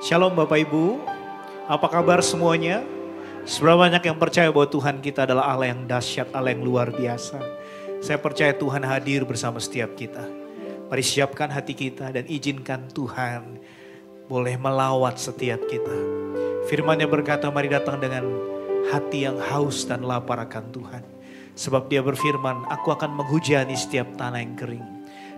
Shalom Bapak Ibu, apa kabar semuanya? Seberapa banyak yang percaya bahwa Tuhan kita adalah Allah yang dahsyat, Allah yang luar biasa. Saya percaya Tuhan hadir bersama setiap kita. Mari siapkan hati kita dan izinkan Tuhan boleh melawat setiap kita. Firman-Nya berkata, mari datang dengan hati yang haus dan lapar akan Tuhan. Sebab Dia berfirman, aku akan menghujani setiap tanah yang kering.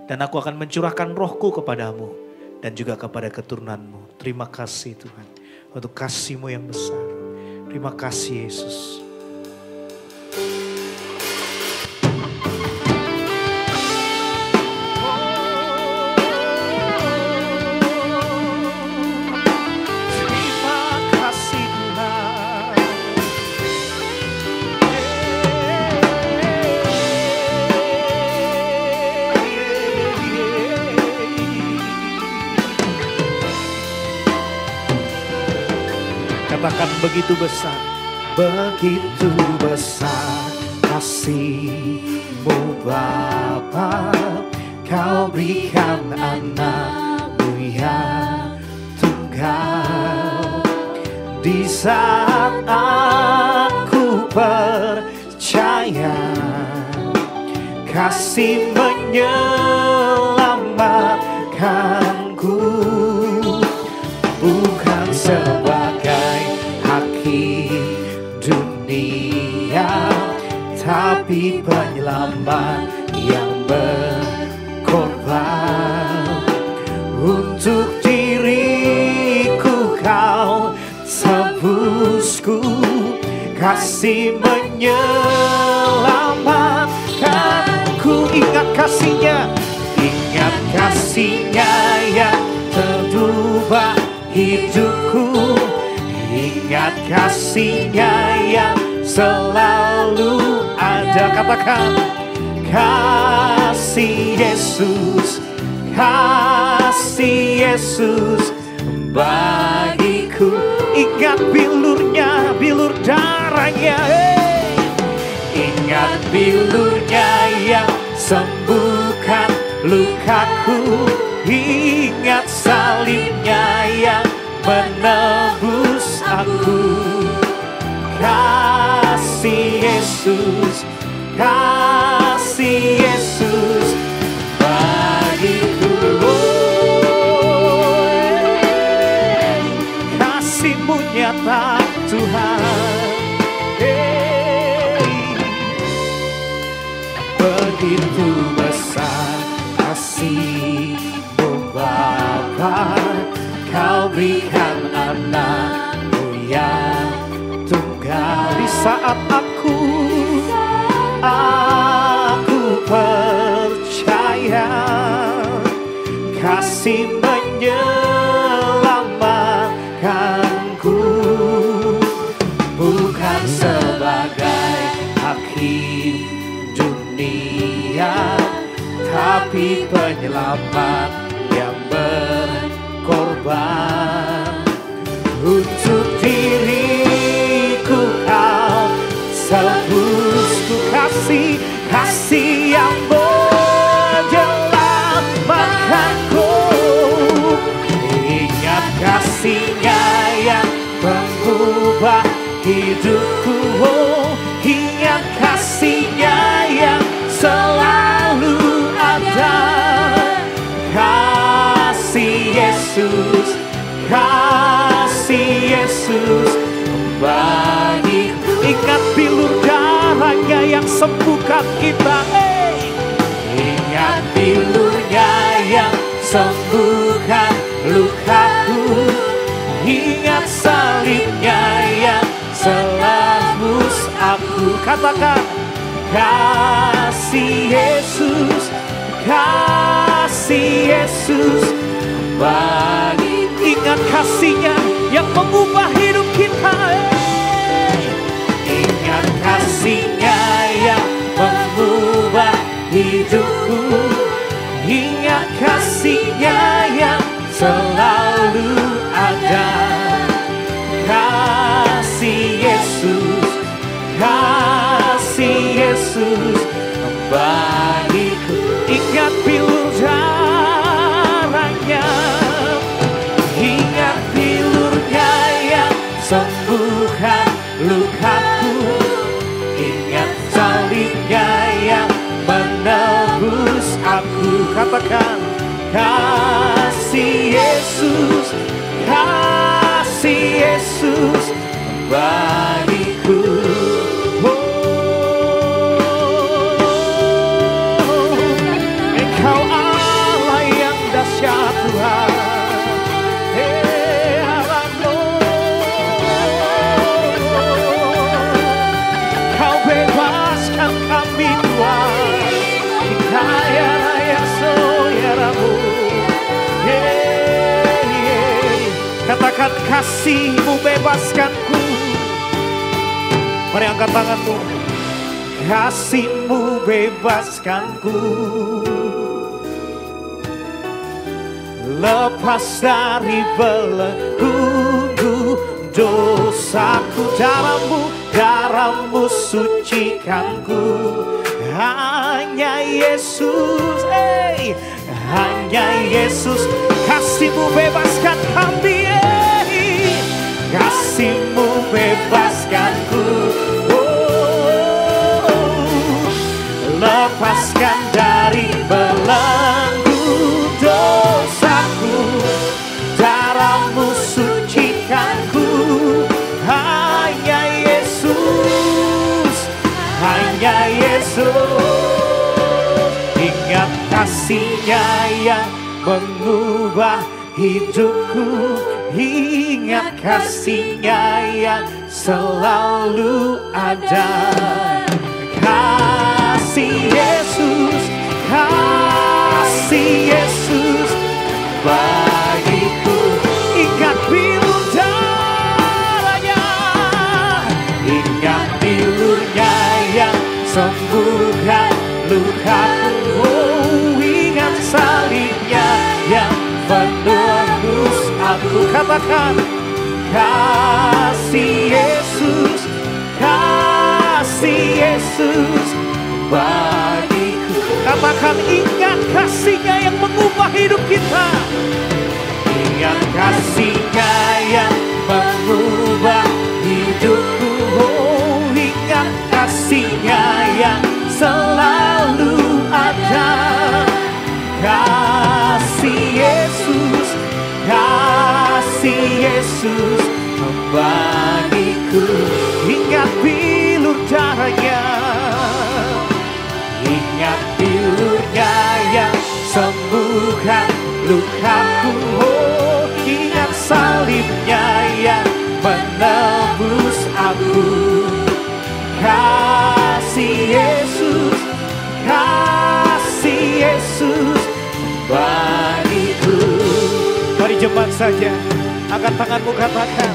Dan aku akan mencurahkan rohku kepadamu dan juga kepada keturunanmu. Terima kasih Tuhan untuk kasih-Mu yang besar. Terima kasih Yesus. Katakan begitu besar kasih-Mu Bapa, Kau berikan anak-Mu yang tunggal. Di saat aku percaya, kasih menyelamatkanku, bukan sebagai hakim dunia, tapi penyelamat yang berkorban. Untuk diriku Kau tebusku, kasih menyelamatkanku. Ingat kasih-Nya yang terubah hidupku. Ingat kasih-Nya yang selalu ada. Katakan, kasih Yesus bagiku. Ingat bilurnya, bilur darahnya. Ingat bilurnya yang sembuhkan lukaku. Ingat salibnya yang menebus aku. Kasih Yesus bagiku. Kasih-Mu nyata Tuhan. Begitu besar kasih-Mu Bapa, Kau berikan anak-Mu yang tunggal. Di saat aku percaya, kasih menyelamatkanku, bukan sebagai hakim dunia, tapi penyelamat yang berkorban. Untuk diriku Kau tebusku, kasih yang menyelamatkanku. Ingat kasih-Nya yang mengubah hidupku. Ingat kasih-Nya yang selalu ada. Kasih Yesus bagiku. Ingat bilur darahnya yang sembuhkan kita. Ingat bilurnya yang sembuhkan lukaku. Ingat salibnya yang selalu aku. Katakan, kasih Yesus bagi. Ingat kasih-Nya yang mengubah hidup kita. Ingat kasih-Nya yang mengubah hidupku. Ingat kasih-Nya yang selalu ada. Kasih Yesus bagiku. Ingat bilur darahnya, ingat bilur sembuhkan lukaku. Ingat salibnya yang menebus aku. Katakan, kasih Yesus, kasih Yesus bagiku. Engkau Allah yang dahsyat Tuhan. Kau bebaskan kami Tuhan. Kaya raya soyaramu. Katakan, kasih-Mu bebaskanku. Mari angkat tanganmu. Kasih-Mu bebaskanku. Lepas dari belenggu dosaku. Darah-Mu sucikanku. Hanya Yesus, hanya Yesus. Kasih-Mu bebaskan kami, kasih-Mu bebaskanku. Lepaskan dari belenggu dosaku. Darah-Mu sucikanku. Hanya Yesus, hanya Yesus. Ingat kasih-Nya yang mengubah hidupku. Ingat kasih-Nya yang selalu ada. Kasih Yesus, kasih Yesus bagiku. Ingat bilur darahnya, ingat bilur-Nya yang sembuhkan lukaku. Ingat salib-Nya yang menebus aku. Katakan, kasih Yesus, kasih Yesus bagiku. Katakan, ingat kasih-Nya yang mengubah hidup kita. Ingat kasih-Nya yang mengubah hidupku. Ingat kasih-Nya yang selalu ada. Kasih Yesus, kasih Yesus bagiku. Ingat bilur darahnya, ingat bilur-Nya yang sembuhkan lukaku. Ingat salib-Nya yang menebus aku. Kasih Yesus, kasih Yesus bagiku. Mari jemaat saja, angkat tanganmu, katakan,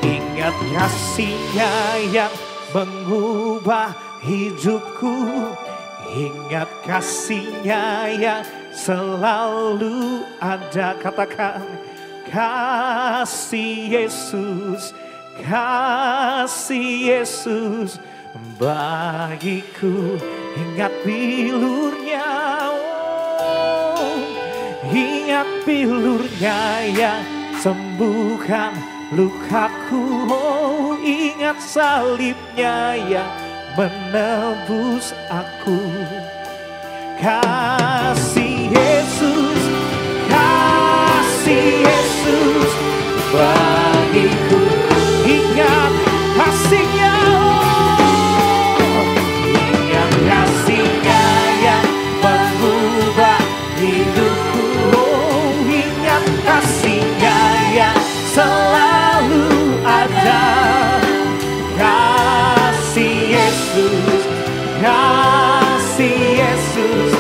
ingat kasih-Nya yang mengubah hidupku. Ingat kasih-Nya yang selalu ada. Katakan, kasih Yesus, kasih Yesus bagiku. Ingat bilur-Nya, ingat bilur-Nya yang sembuhkan lukaku. Ingat salib-Nya yang menebus aku. Kasih Yesus, kasih Yesus bagiku. Ingat kasih-Nya, ingat kasih-Nya yang mengubah hidupku. Ingat kasih-Nya yang selalu ada. Kasih Yesus, kasih Yesus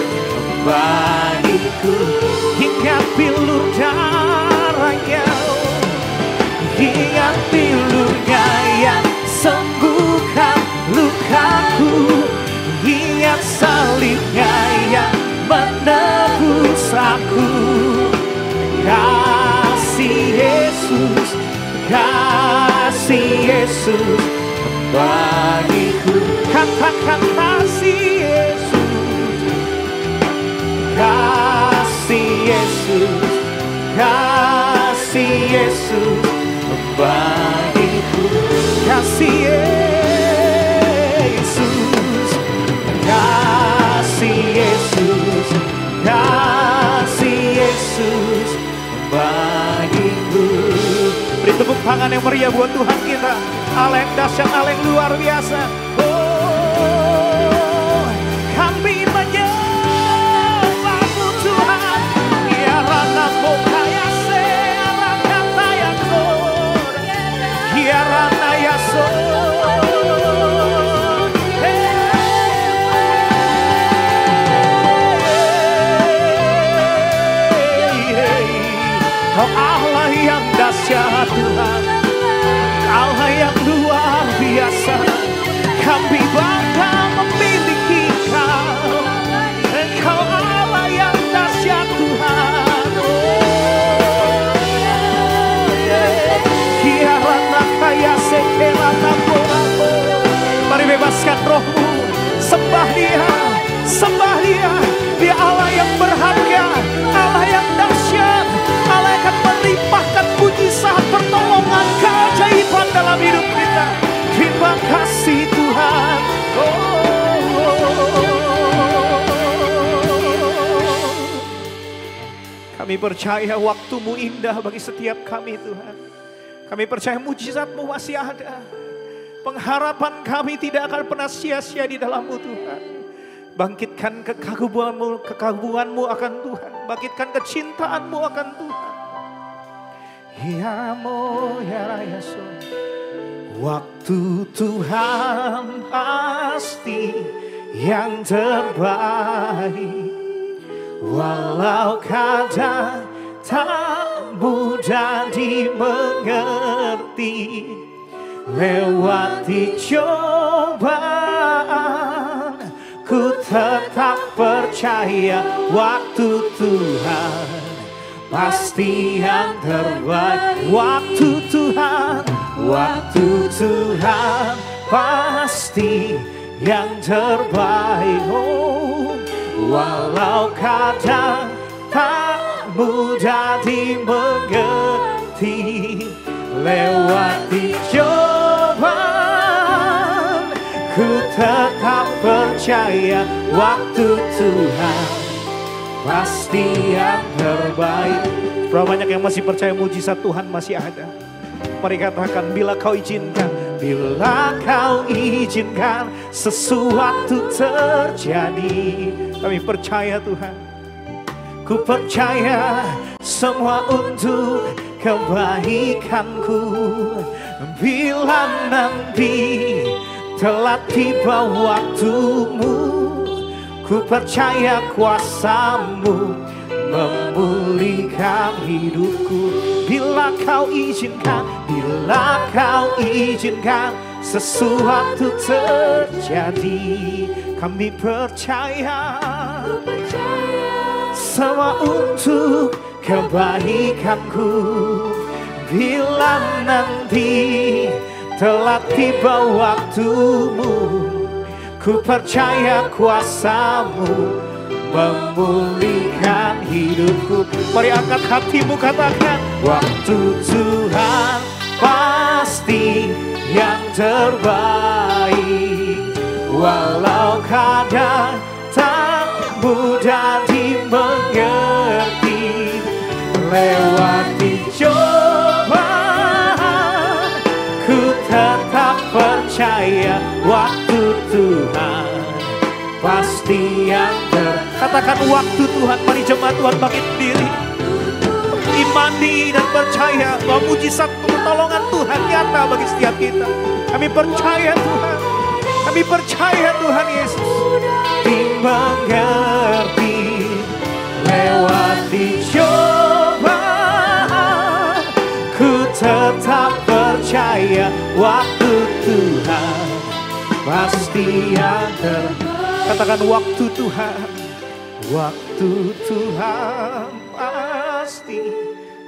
bagiku. Ingat bilur darahnya, ingat bilur-Nya yang sembuhkan lukaku. Ingat salib-Nya yang menebus aku. Kasih Yesus, kasih Yesus bagiku. Katakan, kasih Yesus, kasih Yesus, kasih Yesus bagiku. kasih Yesus, kasih Yesus, kasih Yesus bagiku. Beri tepuk tangan yang meriah buat Tuhan kita. Allah yang dahsyat, Allah yang luar biasa. Oh, kami menyembahmu Tuhan. Ya Rana Mokaya Seara Kata Yakor, Ya Rana Yasor. Kau Allah yang dahsyat Tuhan, Allah yang luar biasa. Kami bangga memiliki Kau. Engkau Allah yang dahsyat Tuhan. Kiarana kaya sekelana boramu. Mari bebaskan rohmu, sembah Dia, sembah Dia. Dia Allah yang berharga, Allah yang dahsyat, Allah akan melimpahkan mujizat, pertolongan, keajaiban dalam hidup kita. Terima kasih Tuhan. Kami percaya waktu-Mu indah bagi setiap kami Tuhan. Kami percaya mujizat-Mu masih ada. Pengharapan kami tidak akan pernah sia-sia di dalam-Mu Tuhan. Bangkitkan kekaguman-Mu akan Tuhan. Bangkitkan kecintaan-Mu akan Tuhan. Ya mo ya Yesus. Waktu Tuhan pasti yang terbaik. Walau kadang tak mudah dimengerti, lewati cobaan, ku tetap percaya waktu Tuhan pasti yang terbaik. Waktu Tuhan pasti yang terbaik. Oh, walau kadang tak mudah dimengerti, lewati cobaan, ku tetap percaya waktu Tuhan pasti yang terbaik. Berapa banyak yang masih percaya mujizat Tuhan masih ada? Mari katakan, bila Kau izinkan, bila Kau izinkan sesuatu terjadi. Kami percaya Tuhan, ku percaya semua untuk kebaikanku. Bila nanti telah tiba waktumu, ku percaya kuasa-Mu memulihkan hidupku. Bila Kau izinkan, bila Kau izinkan sesuatu terjadi, kami percaya semua untuk kebaikanku. Bila nanti telah tiba waktumu, ku percaya kuasa-Mu memulihkan hidupku. Mari angkat hatimu, katakan, waktu Tuhan pasti yang terbaik. Walau kadang tak mudah dimengerti, lewati cobaan, ku tetap percaya waktu Tuhan pasti yang Katakan waktu Tuhan. Mari jemaat Tuhan bangkit diri, imani dan percaya bahwa mujizat pertolongan Tuhan nyata bagi setiap kita. Kami percaya Tuhan, kami percaya Tuhan Yesus dimengerti, lewati cobaan, ku tetap percaya waktu Tuhan pasti yang Katakan waktu Tuhan, waktu Tuhan pasti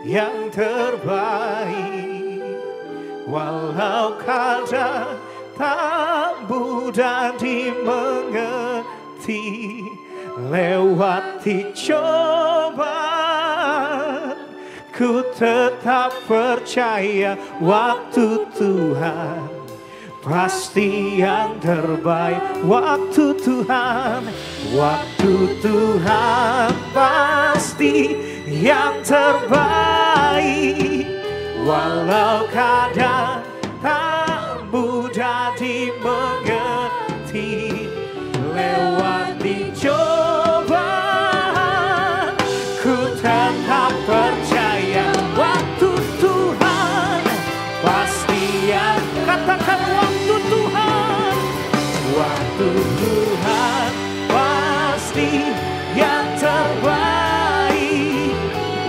yang terbaik. Walau kadang tak mudah dimengerti, lewati cobaan, ku tetap percaya waktu Tuhan pasti yang terbaik. Waktu Tuhan pasti yang terbaik. Walau kadang tak mudah dimengerti, lewati cobaan, ku tetap percaya. Waktu Tuhan pasti yang, katakan waktu Tuhan pasti yang terbaik.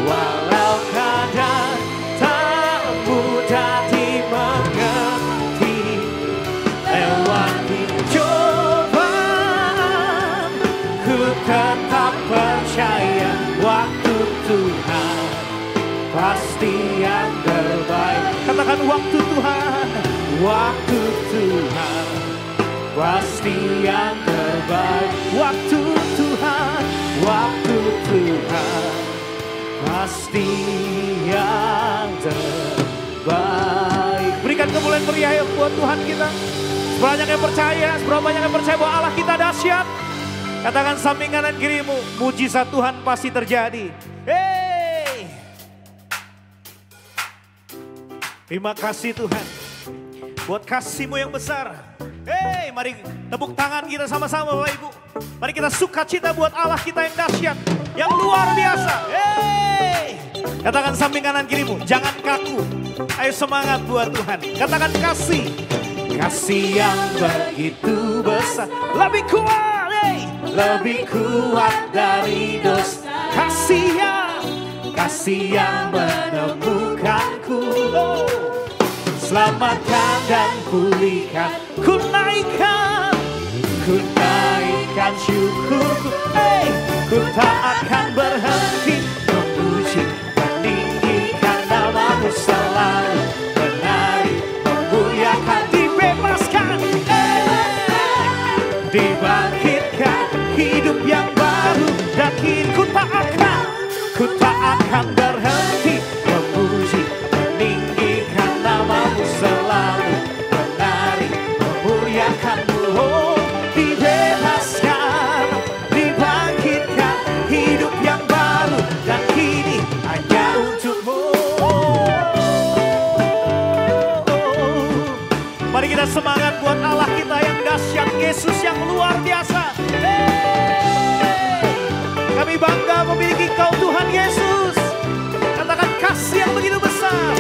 Walau kadang tak mudah dimengerti, lewati cobaan, ku tetap percaya. Waktu Tuhan pasti yang terbaik. Katakan waktu Tuhan pasti yang terbaik. Waktu Tuhan pasti yang terbaik. Berikan kemuliaan meriah buat Tuhan kita. Sebanyak yang percaya, seberapa banyak yang percaya bahwa Allah kita dahsyat. Katakan samping kanan kirimu, mujizat Tuhan pasti terjadi. Hey! Terima kasih Tuhan buat kasih-Mu yang besar. Hey, mari tepuk tangan kita sama-sama Bapak Ibu. Mari kita sukacita buat Allah kita yang dahsyat, yang luar biasa. Hey! Katakan samping kanan kirimu, jangan kaku. Ayo semangat buat Tuhan. Katakan kasih yang begitu besar, lebih kuat, hey! Lebih kuat dari dosa. Kasih yang menemukanku. Oh. Selamatkan dan pulihkan, ku naikkan syukurku. Hey, ku tak akan berhenti memuji, meninggikan nama-Mu selalu, menari, memuliakan, dibebaskan, dibangkitkan, hidup yang baru, dan kini ku tak akan berhenti memuji, meninggikan nama-Mu selalu, menari, memuliakan-Mu. Oh, dibebaskan, dibangkitkan, hidup yang baru, dan kini hanya untuk-Mu. Mari kita semangat buat Allah kita yang dahsyat, Yesus yang luar biasa. Kami bangga memiliki Kau Tuhan Yesus. Katakan kasih yang begitu besar.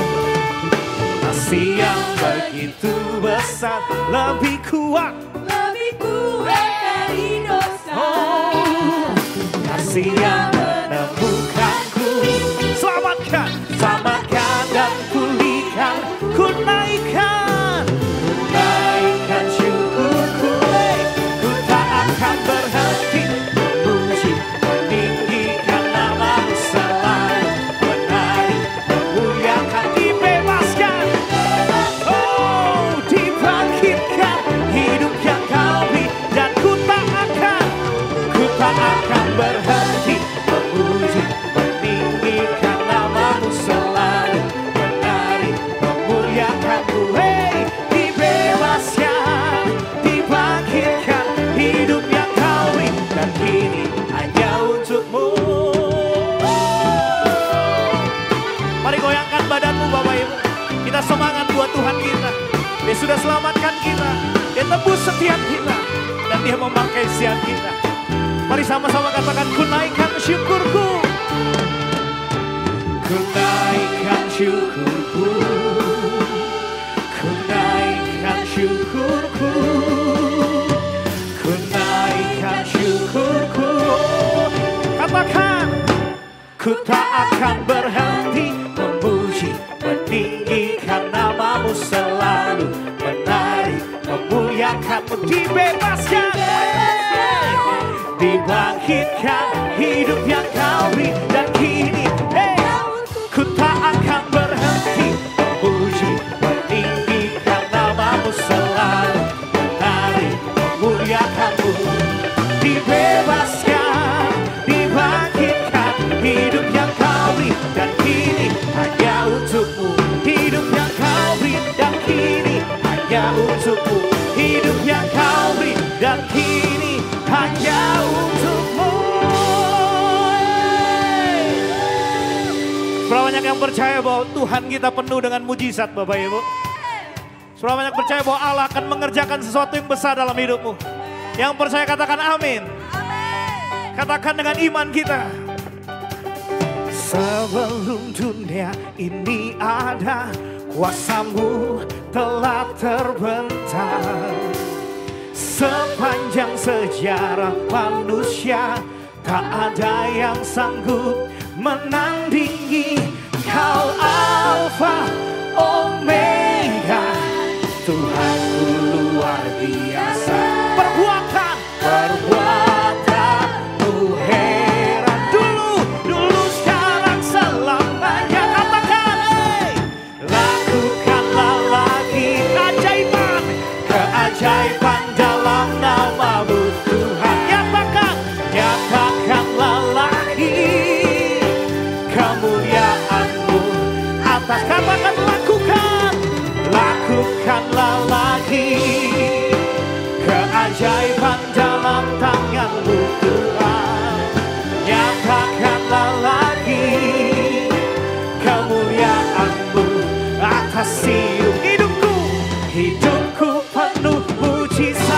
Kasih yang begitu besar, lebih kuat dari dosa. Oh, kasih yang menemukanku, selamatkan dan pulihkan, ku naikkan syukurku. Ku tak akan berhenti memuji, meninggikan nama-Mu selalu, menari, memuliakan, dibebaskan, oh, dibangkitkan, hidup yang Kau beri, dan ku tak akan berhenti memuji, meninggikan nama-Mu selalu, menari, memuliakan-Mu. Hey, dibebaskan, dibangkitkan, hidup yang Kau beri, dan kini hanya untuk-Mu. Mari goyangkan badanmu Bapak Ibu. Kita semangat buat Tuhan kita. Dia sudah selamatkan kita, Dia tebus setiap kita, dan Dia memakai setiap kita. Mari sama-sama katakan, ku naikkan syukurku. Ku naikkan syukurku. Ku naikkan syukurku. Ku naikkan syukurku. Katakan, ku tak akan berhenti memuji, meninggikan nama-Mu selalu, menari, memuliakan-Mu, dibebaskan, dibangkitkan, hidup yang Kau beri, dan kini, hey, ku tak akan berhenti memuji, meninggikan nama-Mu selalu, menari, memuliakan-Mu, dibebaskan, dibangkitkan, hidup yang Kau beri, dan kini hanya untuk-Mu. Hidup yang Kau beri, dan kini hanya untuk-Mu. yang percaya bahwa Tuhan kita penuh dengan mujizat Bapak Ibu? Seberapa banyak percaya bahwa Allah akan mengerjakan sesuatu yang besar dalam hidupmu? Yang percaya katakan amin. Katakan dengan iman kita. Sebelum dunia ini ada, kuasamu telah terbentang. Sepanjang sejarah manusia, tak ada yang sanggup menandingi. Kau Alfa Omega, Tuhanku luar biasa. Perbuatanmu heran. Dulu sekarang selamanya. Katakan, lakukanlah lagi keajaiban dalam nama-Mu Tuhan. Nyatakanlah lagi kemuliaan-Mu atas. Katakan, lakukanlah lagi keajaiban dalam tangan-Mu Tuhan. Nyatakanlah lagi kemuliaan-Mu atas hidupku. Hidupku penuh mujizat.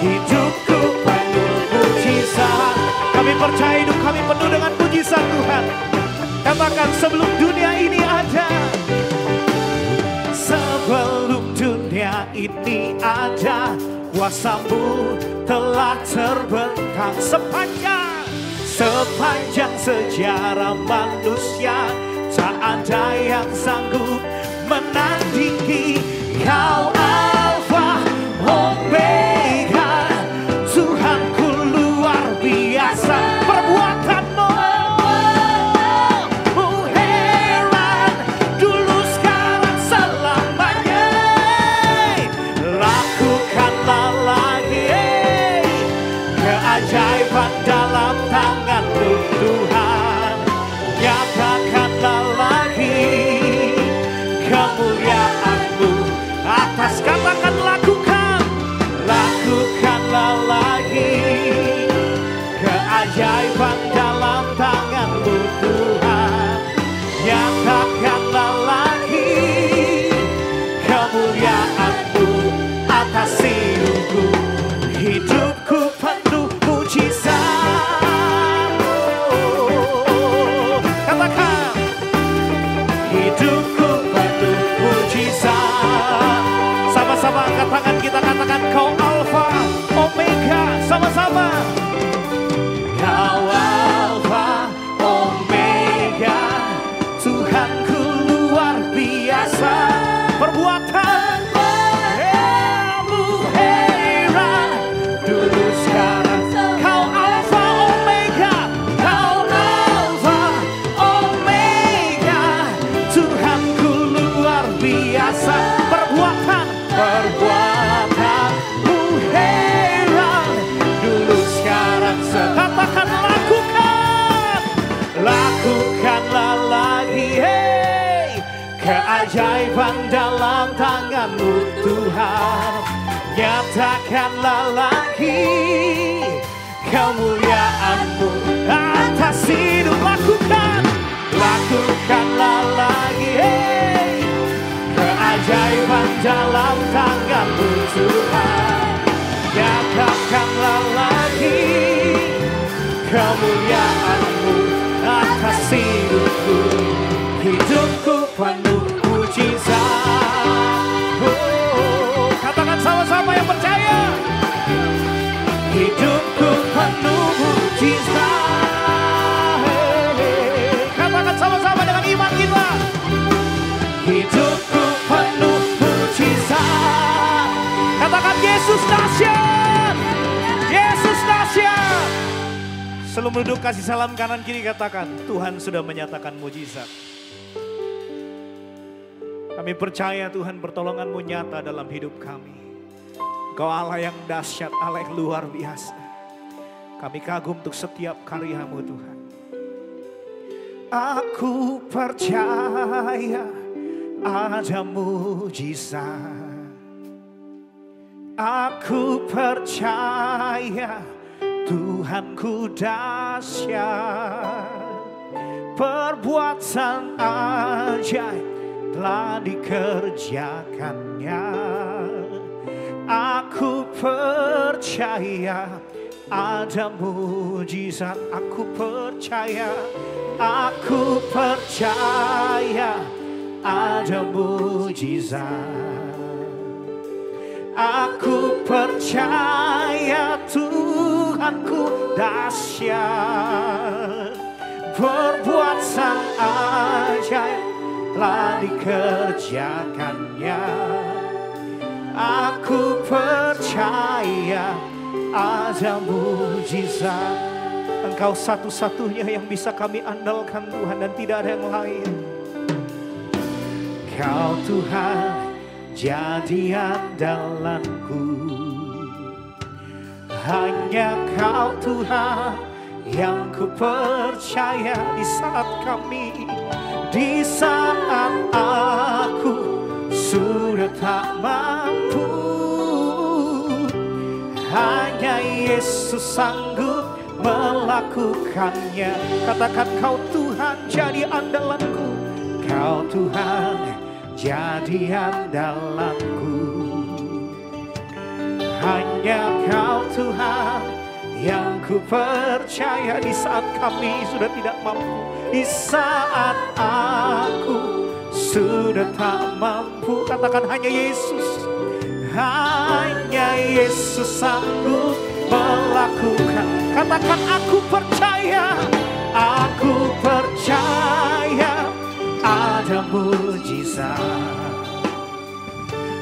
Hidupku penuh mujizat. Kami percaya hidup kami penuh dengan mujizat Tuhan. Katakan, sebelum dunia ini ada. Sebelum dunia ini ada, kuasa-Mu telah terbentang. Sepanjang sejarah manusia, tak ada yang sanggup menandingi. Kau Alfa Omega, Tuhanku luar biasa. Perbuatan-Mu heran. Dulu sekarang selamanya. Lakukanlah lagi keajaiban dalam tangan-Mu Tuhan. Nyatakanlah lagi kemuliaan-Mu atas. Katakan, lakukanlah lagi keajaiban dalam tangan-Mu Tuhan. Nyatakanlah lagi kemuliaan-Mu atas hidupku. Hidupku penuh mujizat. Katakan, hidupku penuh mujizat. Sama-sama angkat tangan kita, katakan, Kau Alfa Omega. Sama-sama. Kau Alfa Omega, Tuhanku luar biasa. Perbuatan-Mu heran. Dulu sekarang. Kau Alfa Omega, Kau Alfa Omega, Tuhanku luar biasa. Perbuatan-Mu heran. Dulu sekarang. Katakan, lakukanlah lagi keajaiban dalam tangan-Mu Tuhan. Nyatakanlah lagi kemuliaan-Mu atas hidup. Lakukanlah lagi keajaiban dalam tangan-Mu Tuhan. Nyatakanlah lagi kemuliaan-Mu atas hidupku. Hidupku penuh mujizat. Katakan sama-sama yang percaya. Hidupku penuh mujizat. Katakan sama-sama dengan iman kita. Hidupku penuh mujizat. Katakan, Yesus dahsyat. Yesus dahsyat. Sebelum duduk, kasih salam kanan kiri, katakan, Tuhan sudah menyatakan mujizat. Kami percaya Tuhan, pertolongan-Mu nyata dalam hidup kami. Engkau Allah yang dahsyat, Allah yang luar biasa. Kami kagum untuk setiap karya-Mu Tuhan. Aku percaya ada mujizat. Aku percaya Tuhanku dahsyat, perbuatan ajaib telah dikerjakannya. Aku percaya ada mujizat, aku percaya ada mujizat. Aku percaya Tuhanku dahsyat, perbuatan ajaib telah dikerjakannya. Aku percaya ada mujizat. Engkau satu-satunya yang bisa kami andalkan Tuhan, dan tidak ada yang lain. Kau Tuhan jadi andalanku, hanya Kau Tuhan yang ku percaya. Di saat aku sudah tak mampu, hanya Yesus sanggup melakukannya. Katakan, Kau Tuhan jadi andalanku, Kau Tuhan jadi andalanku. Hanya Kau Tuhan yang ku percaya. Di saat kami sudah tidak mampu, di saat aku sudah tak mampu, katakan hanya Yesus. Hanya Yesus sanggup melakukan. Katakan, aku percaya ada mujizat.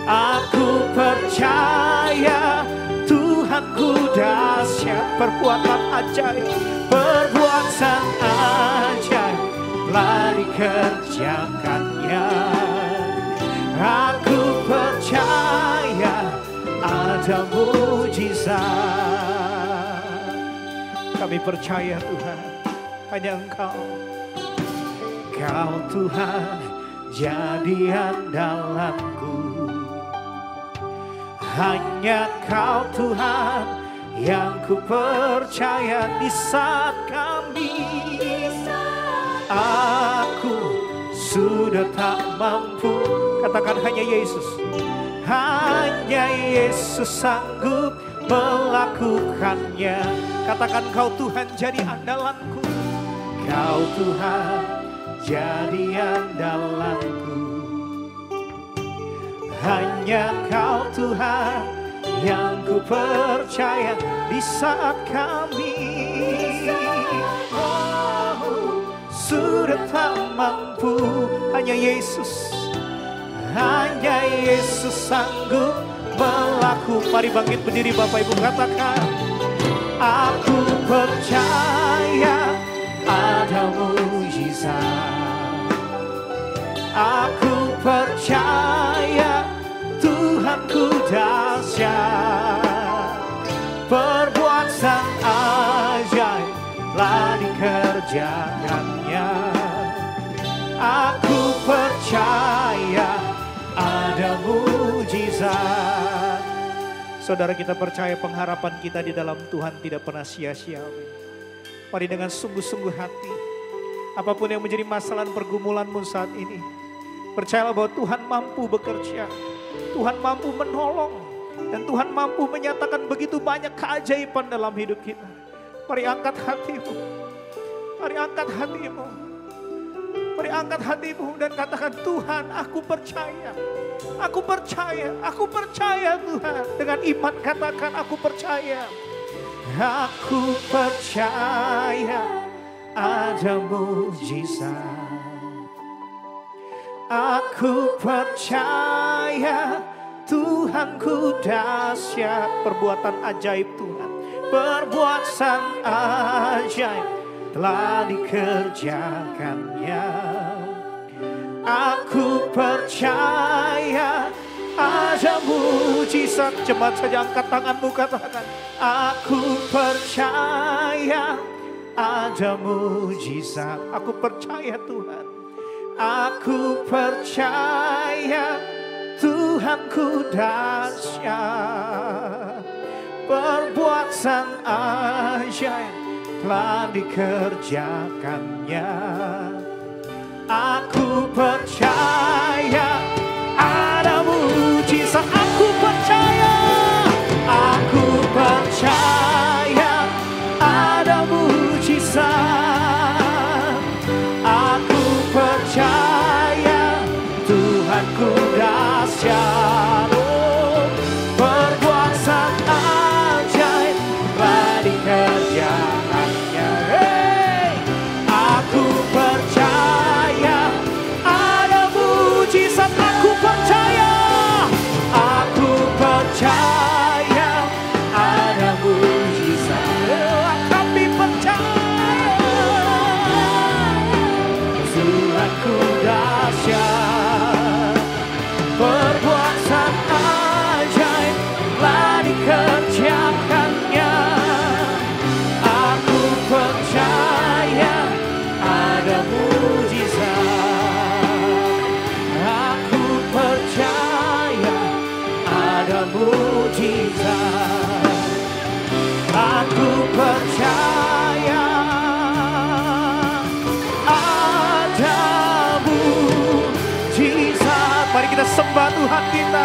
Aku percaya Tuhanku dahsyat, perbuatan ajaib telah dikerjakannya. Aku percaya ada mujizat. Kami percaya Tuhan, hanya Engkau. Kau Tuhan jadi andalanku, hanya Kau Tuhan yang ku percaya. Di saat aku sudah tak mampu, katakan hanya Yesus. Hanya Yesus sanggup melakukannya. Katakan, Kau Tuhan jadi andalanku, Kau Tuhan jadi andalanku. Hanya Kau Tuhan yang ku percaya. Di saat kami sudah tak mampu, hanya Yesus sanggup melakukan. Mari bangkit berdiri Bapak Ibu, katakan, aku percaya ada mujizat. Aku percaya Tuhanku dahsyat, perbuatan ajaib telah dikerjakannya. Aku percaya ada mujizat. Saudara, kita percaya pengharapan kita di dalam Tuhan tidak pernah sia-sia. Mari dengan sungguh-sungguh hati, apapun yang menjadi masalah dan pergumulanmu saat ini, percayalah bahwa Tuhan mampu bekerja, Tuhan mampu menolong, dan Tuhan mampu menyatakan begitu banyak keajaiban dalam hidup kita. Mari angkat hatimu, mari angkat hatimu, mari angkat hatimu dan katakan, Tuhan, aku percaya, aku percaya, aku percaya Tuhan. Dengan iman katakan, aku percaya. Aku percaya ada mujizat. Aku percaya Tuhanku dahsyat, perbuatan ajaib Tuhan, perbuatan ajaib telah dikerjakannya. Aku percaya ada mujizat. Cepat saja angkat tanganmu, katakan, aku percaya ada mujizat. Aku percaya Tuhan, aku percaya Tuhanku dahsyat, perbuatan ajaib telah dikerjakannya. Aku percaya ada mujizat. Aku percaya ada mujizat. Aku percaya Tuhanku dahsyat. Oh, perbuatan ajaib telah dikerjakannya. Hey, aku percaya ada mujizat. Aku percaya ada mujizat. Kami percaya Tuhanku dahsyat. Perbuatan ajaib telah dikerjakannya. Aku percaya ada mujizat. Aku percaya ada mujizat. Aku percaya ada mujizat. Mari kita sembah Tuhan kita.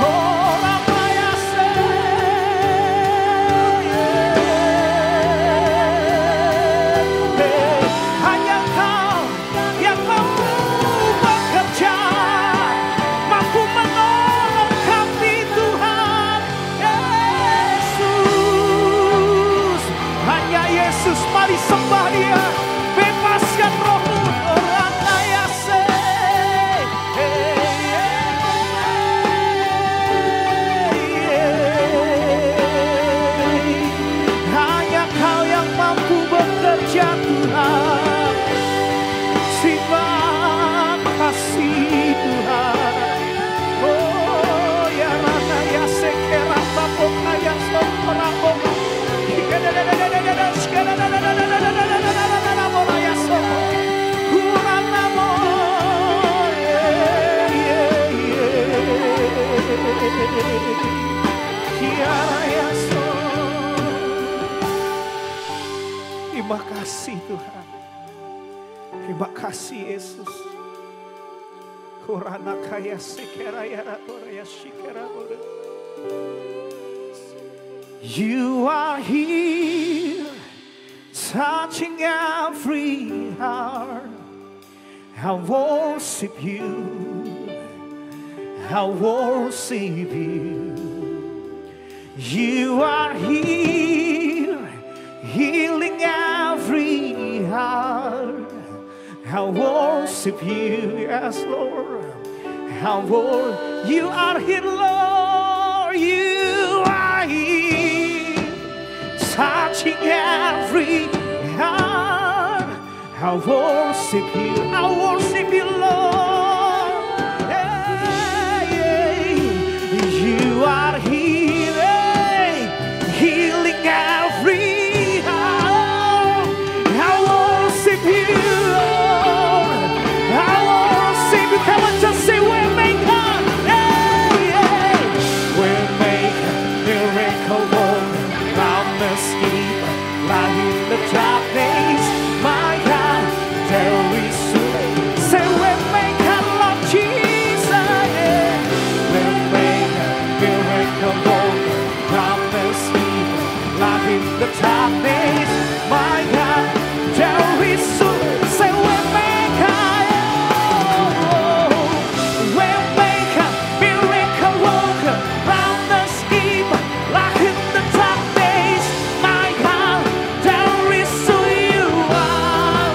Oh, Ramayase. Hanya Kau yang mampu bekerja, mampu menolong kami Tuhan. Yesus, hanya Yesus. Mari sembah Dia. Bebaskan rohmu. Ramayase. Hanya Kau yang mampu bekerja Tuhan. Terima kasih Tuhan. Oh ya rana ya sekera tapok ayam soporapok. Terima kasih Tuhan. Terima kasih Yesus. Kurana kaya sekera ya ratora ya shikera ora. You are here, touching every heart. I worship you. I worship you. You are here, healing every heart. I worship you, yes, Lord. You are here, Lord. You are here, touching every heart. I worship you, Lord. Yeah. You are here, healing every heart. I worship you, Lord. I worship you. Come on, just say Waymaker. Waymaker, miracle worker, promise keeper, light in the darkness. My God, there is soon. Say Waymaker, Lord Jesus. Waymaker, miracle worker, promise keeper, light in the darkness. My God, there is soon. Say Waymaker, Waymaker, miracle worker, promise keeper, light in the darkness. My God, there is soon you are.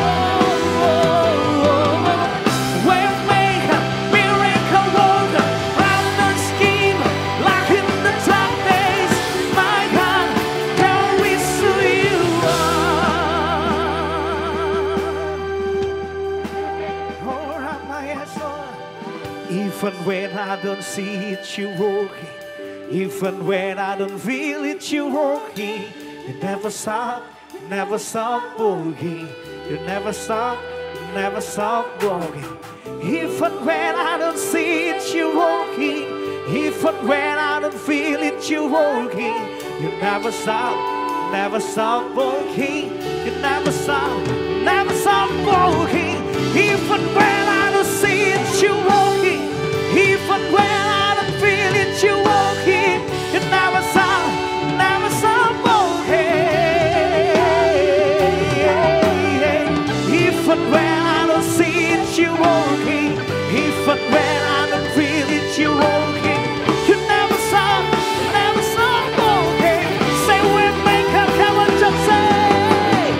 Waymaker, miracle worker, promise keeper, light in the darkness. My God, there is soon you are. Even when I don't see it, you working. Even when I don't feel it, you working. You never stop working. You never stop working. Even when I don't see it, you working. Even when I don't feel it, you working. You never stop working. You never stop working. Even when I don't see it, you working. Even when I don't feel it, you working. You never stop working. Even when I don't see it, you working. Even when I don't feel it, you working. You never stop working. Say we make a come on, just say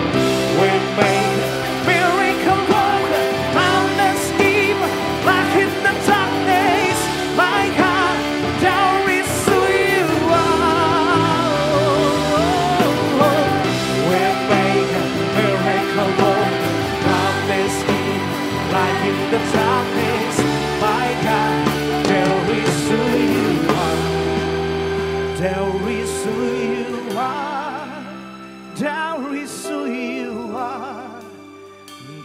we make miracle worker, mountain scheme, like in the darkness. My God, there is who you are. We make a miracle worker, mountain scheme, like in the darkness. My God, there is who you are. There is who you are. There is who you are.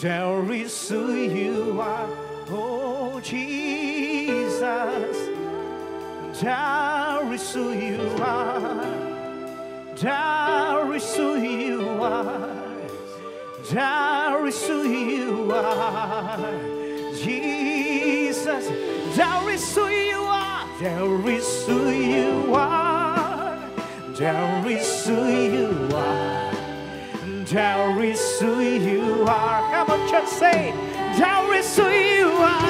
There is who you are. Oh Jesus. There is who you are. There is who you are. There is who you are. Jesus. There is who you are. There is who you are. There is who you are. There is who you are. Come on, church, say it. There is who you are.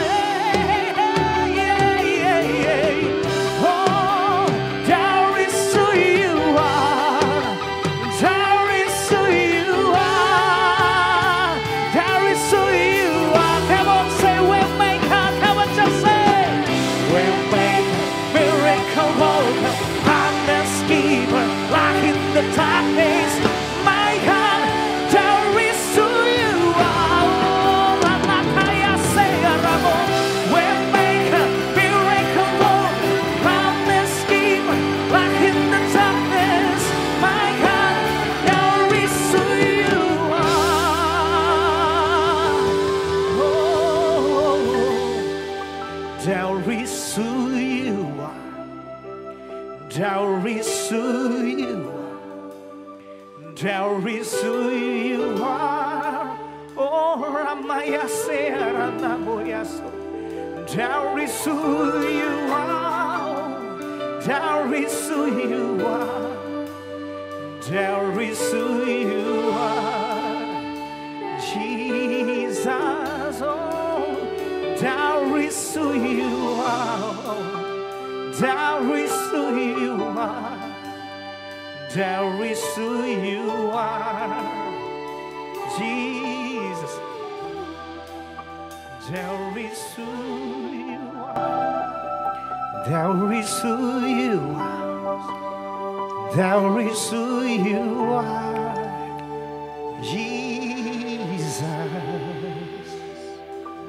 Oh, there is who you are. There is who you are. There is who you are. Come on, say we make her. Come on, just say we make miracle worker, promise keeper, like in the darkness. My God, there is who you are. Oh, Ramakaya say Ramo. We make a miracle worker, promise keeper, like in the darkness. My God, there is who you are. Oh, there is who you are. There is who you are. There is who you are. Oh, Ramaya Serana Boyaso. There is who you are. There is who you are. There is who you are. Jesus. Oh, there is who you are. There is who you are. There is who you are. Jesus. There is who you are. There is who you are. There is who you are. Jesus.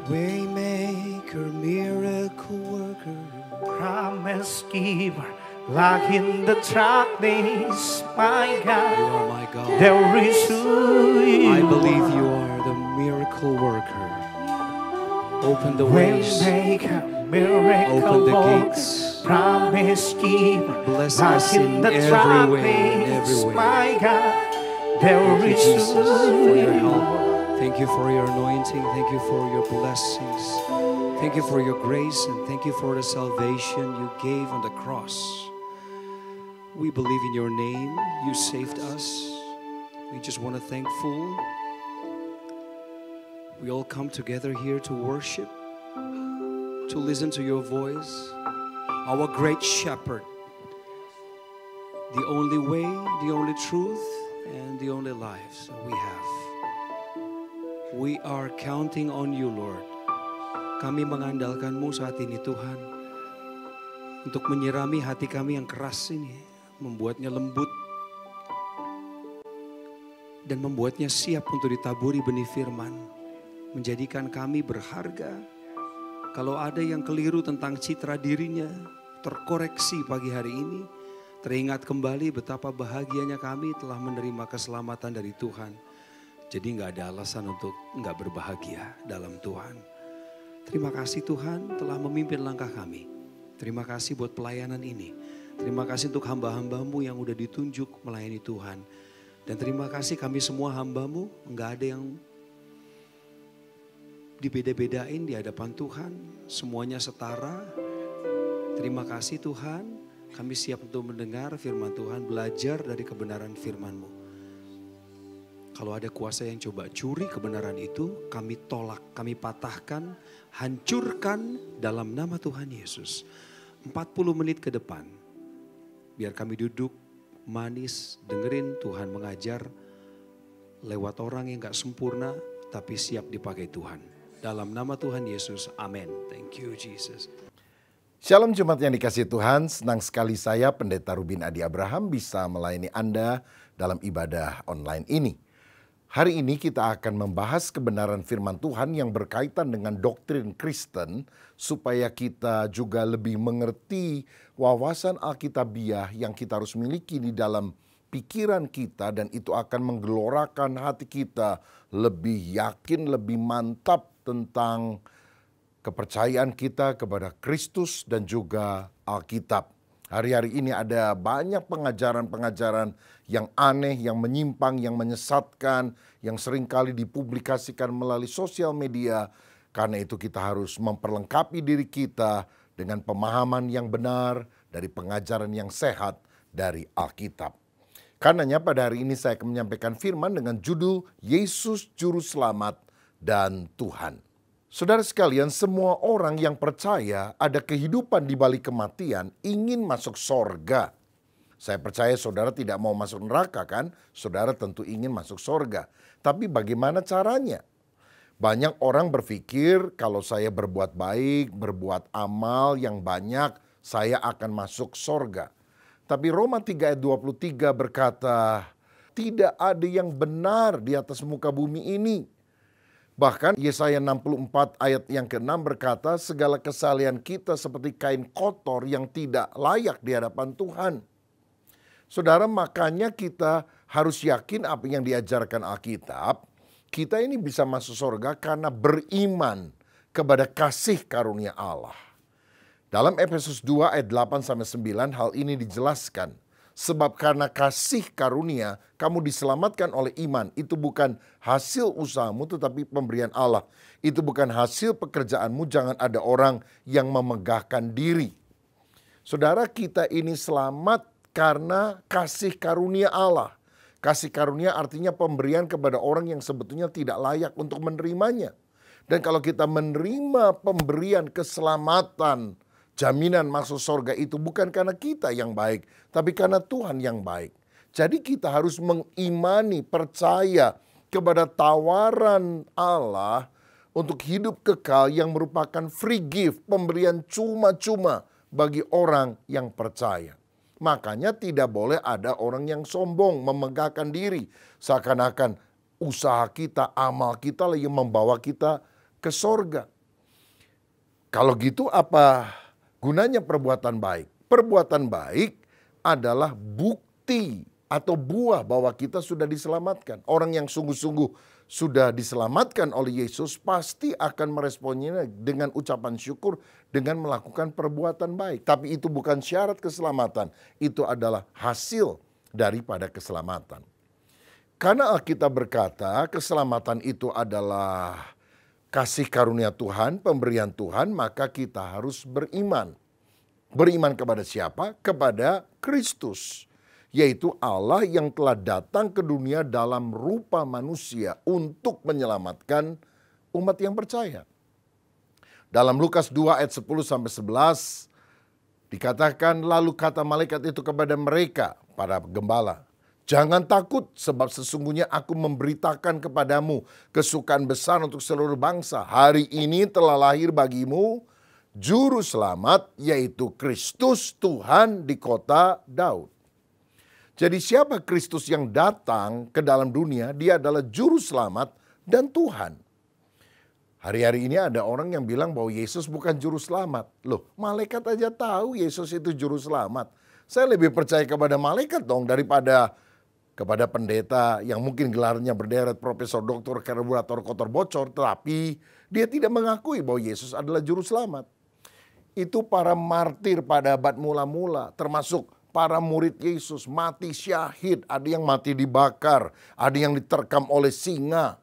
Waymaker, miracle worker, promise keeper, like in the darkness, my God. You are my God. There is who you I believe are. you are the miracle worker. Open the ways. Waymaker, miracle Open the worker, gates. promise keeper, Bless like us in in the every way, in darkness, every way. my God. There Thank you, is Jesus, who for your you help. are. Thank you for your anointing. Thank you for your blessings. Thank you for your grace, and thank you for the salvation you gave on the cross. We believe in your name. You saved us. We just want to thankful. We all come together here to worship, to listen to your voice, our great shepherd. The only way, the only truth, and the only lives we have. We are counting on you, Lord. Kami mengandalkan-Mu saat ini, Tuhan, untuk menyirami hati kami yang keras ini, membuatnya lembut, dan membuatnya siap untuk ditaburi benih firman, menjadikan kami berharga. Kalau ada yang keliru tentang citra dirinya, terkoreksi pagi hari ini, teringat kembali betapa bahagianya kami telah menerima keselamatan dari Tuhan. Jadi gak ada alasan untuk gak berbahagia dalam Tuhan. Terima kasih Tuhan telah memimpin langkah kami. Terima kasih buat pelayanan ini. Terima kasih untuk hamba-hambamu yang udah ditunjuk melayani Tuhan. Dan terima kasih kami semua hambamu, enggak ada yang dibeda-bedain di hadapan Tuhan. Semuanya setara. Terima kasih Tuhan, kami siap untuk mendengar firman Tuhan, belajar dari kebenaran firman-Mu. Kalau ada kuasa yang coba curi kebenaran itu, kami tolak, kami patahkan, hancurkan dalam nama Tuhan Yesus. 40 menit ke depan, biar kami duduk manis, dengerin Tuhan mengajar lewat orang yang gak sempurna, tapi siap dipakai Tuhan. Dalam nama Tuhan Yesus, amin. Thank you Jesus. Shalom Jemaat yang dikasihi Tuhan, senang sekali saya Pendeta Rubin Adi Abraham bisa melayani Anda dalam ibadah online ini. Hari ini kita akan membahas kebenaran firman Tuhan yang berkaitan dengan doktrin Kristen supaya kita juga lebih mengerti wawasan Alkitabiah yang kita harus miliki di dalam pikiran kita dan itu akan menggelorakan hati kita lebih yakin, lebih mantap tentang kepercayaan kita kepada Kristus dan juga Alkitab. Hari-hari ini ada banyak pengajaran-pengajaran yang aneh, yang menyimpang, yang menyesatkan, yang seringkali dipublikasikan melalui sosial media. Karena itu kita harus memperlengkapi diri kita dengan pemahaman yang benar dari pengajaran yang sehat dari Alkitab. Karenanya pada hari ini saya akan menyampaikan firman dengan judul Yesus Juru Selamat dan Tuhan. Saudara sekalian, semua orang yang percaya ada kehidupan di balik kematian ingin masuk sorga. Saya percaya saudara tidak mau masuk neraka kan? Saudara tentu ingin masuk sorga. Tapi bagaimana caranya? Banyak orang berpikir kalau saya berbuat baik, berbuat amal yang banyak, saya akan masuk sorga. Tapi Roma 3 ayat 23 berkata, tidak ada yang benar di atas muka bumi ini. Bahkan Yesaya 64 ayat yang ke-6 berkata, segala kesalahan kita seperti kain kotor yang tidak layak di hadapan Tuhan. Saudara, makanya kita harus yakin apa yang diajarkan Alkitab. Kita ini bisa masuk surga karena beriman kepada kasih karunia Allah. Dalam Efesus 2 ayat 8-9 hal ini dijelaskan. Sebab karena kasih karunia kamu diselamatkan oleh iman. Itu bukan hasil usahamu tetapi pemberian Allah. Itu bukan hasil pekerjaanmu, jangan ada orang yang memegahkan diri. Saudara, kita ini selamat karena kasih karunia Allah. Kasih karunia artinya pemberian kepada orang yang sebetulnya tidak layak untuk menerimanya. Dan kalau kita menerima pemberian keselamatan, jaminan masuk surga itu bukan karena kita yang baik, tapi karena Tuhan yang baik. Jadi kita harus mengimani, percaya kepada tawaran Allah untuk hidup kekal yang merupakan free gift, pemberian cuma-cuma bagi orang yang percaya. Makanya tidak boleh ada orang yang sombong, memegahkan diri. Seakan-akan usaha kita, amal kita lah yang membawa kita ke surga. Kalau gitu apa gunanya perbuatan baik? Perbuatan baik adalah bukti atau buah bahwa kita sudah diselamatkan. Orang yang sungguh-sungguh sudah diselamatkan oleh Yesus pasti akan meresponnya dengan ucapan syukur dengan melakukan perbuatan baik. Tapi itu bukan syarat keselamatan. Itu adalah hasil daripada keselamatan. Karena Alkitab berkata keselamatan itu adalah kasih karunia Tuhan, pemberian Tuhan, maka kita harus beriman. Beriman kepada siapa? Kepada Kristus, yaitu Allah yang telah datang ke dunia dalam rupa manusia untuk menyelamatkan umat yang percaya. Dalam Lukas 2 ayat 10-11 dikatakan, lalu kata malaikat itu kepada mereka, para gembala, jangan takut sebab sesungguhnya aku memberitakan kepadamu kesukaan besar untuk seluruh bangsa. Hari ini telah lahir bagimu Juru Selamat, yaitu Kristus Tuhan di kota Daud. Jadi siapa Kristus yang datang ke dalam dunia? Dia adalah Juru Selamat dan Tuhan. Hari-hari ini ada orang yang bilang bahwa Yesus bukan Juru Selamat. Loh, malaikat aja tahu Yesus itu Juru Selamat. Saya lebih percaya kepada malaikat dong daripada kepada pendeta yang mungkin gelarnya berderet profesor, doktor, karburator, kotor bocor. Tetapi dia tidak mengakui bahwa Yesus adalah Juru Selamat. Itu para martir pada abad mula-mula, termasuk para murid Yesus mati syahid. Ada yang mati dibakar, ada yang diterkam oleh singa.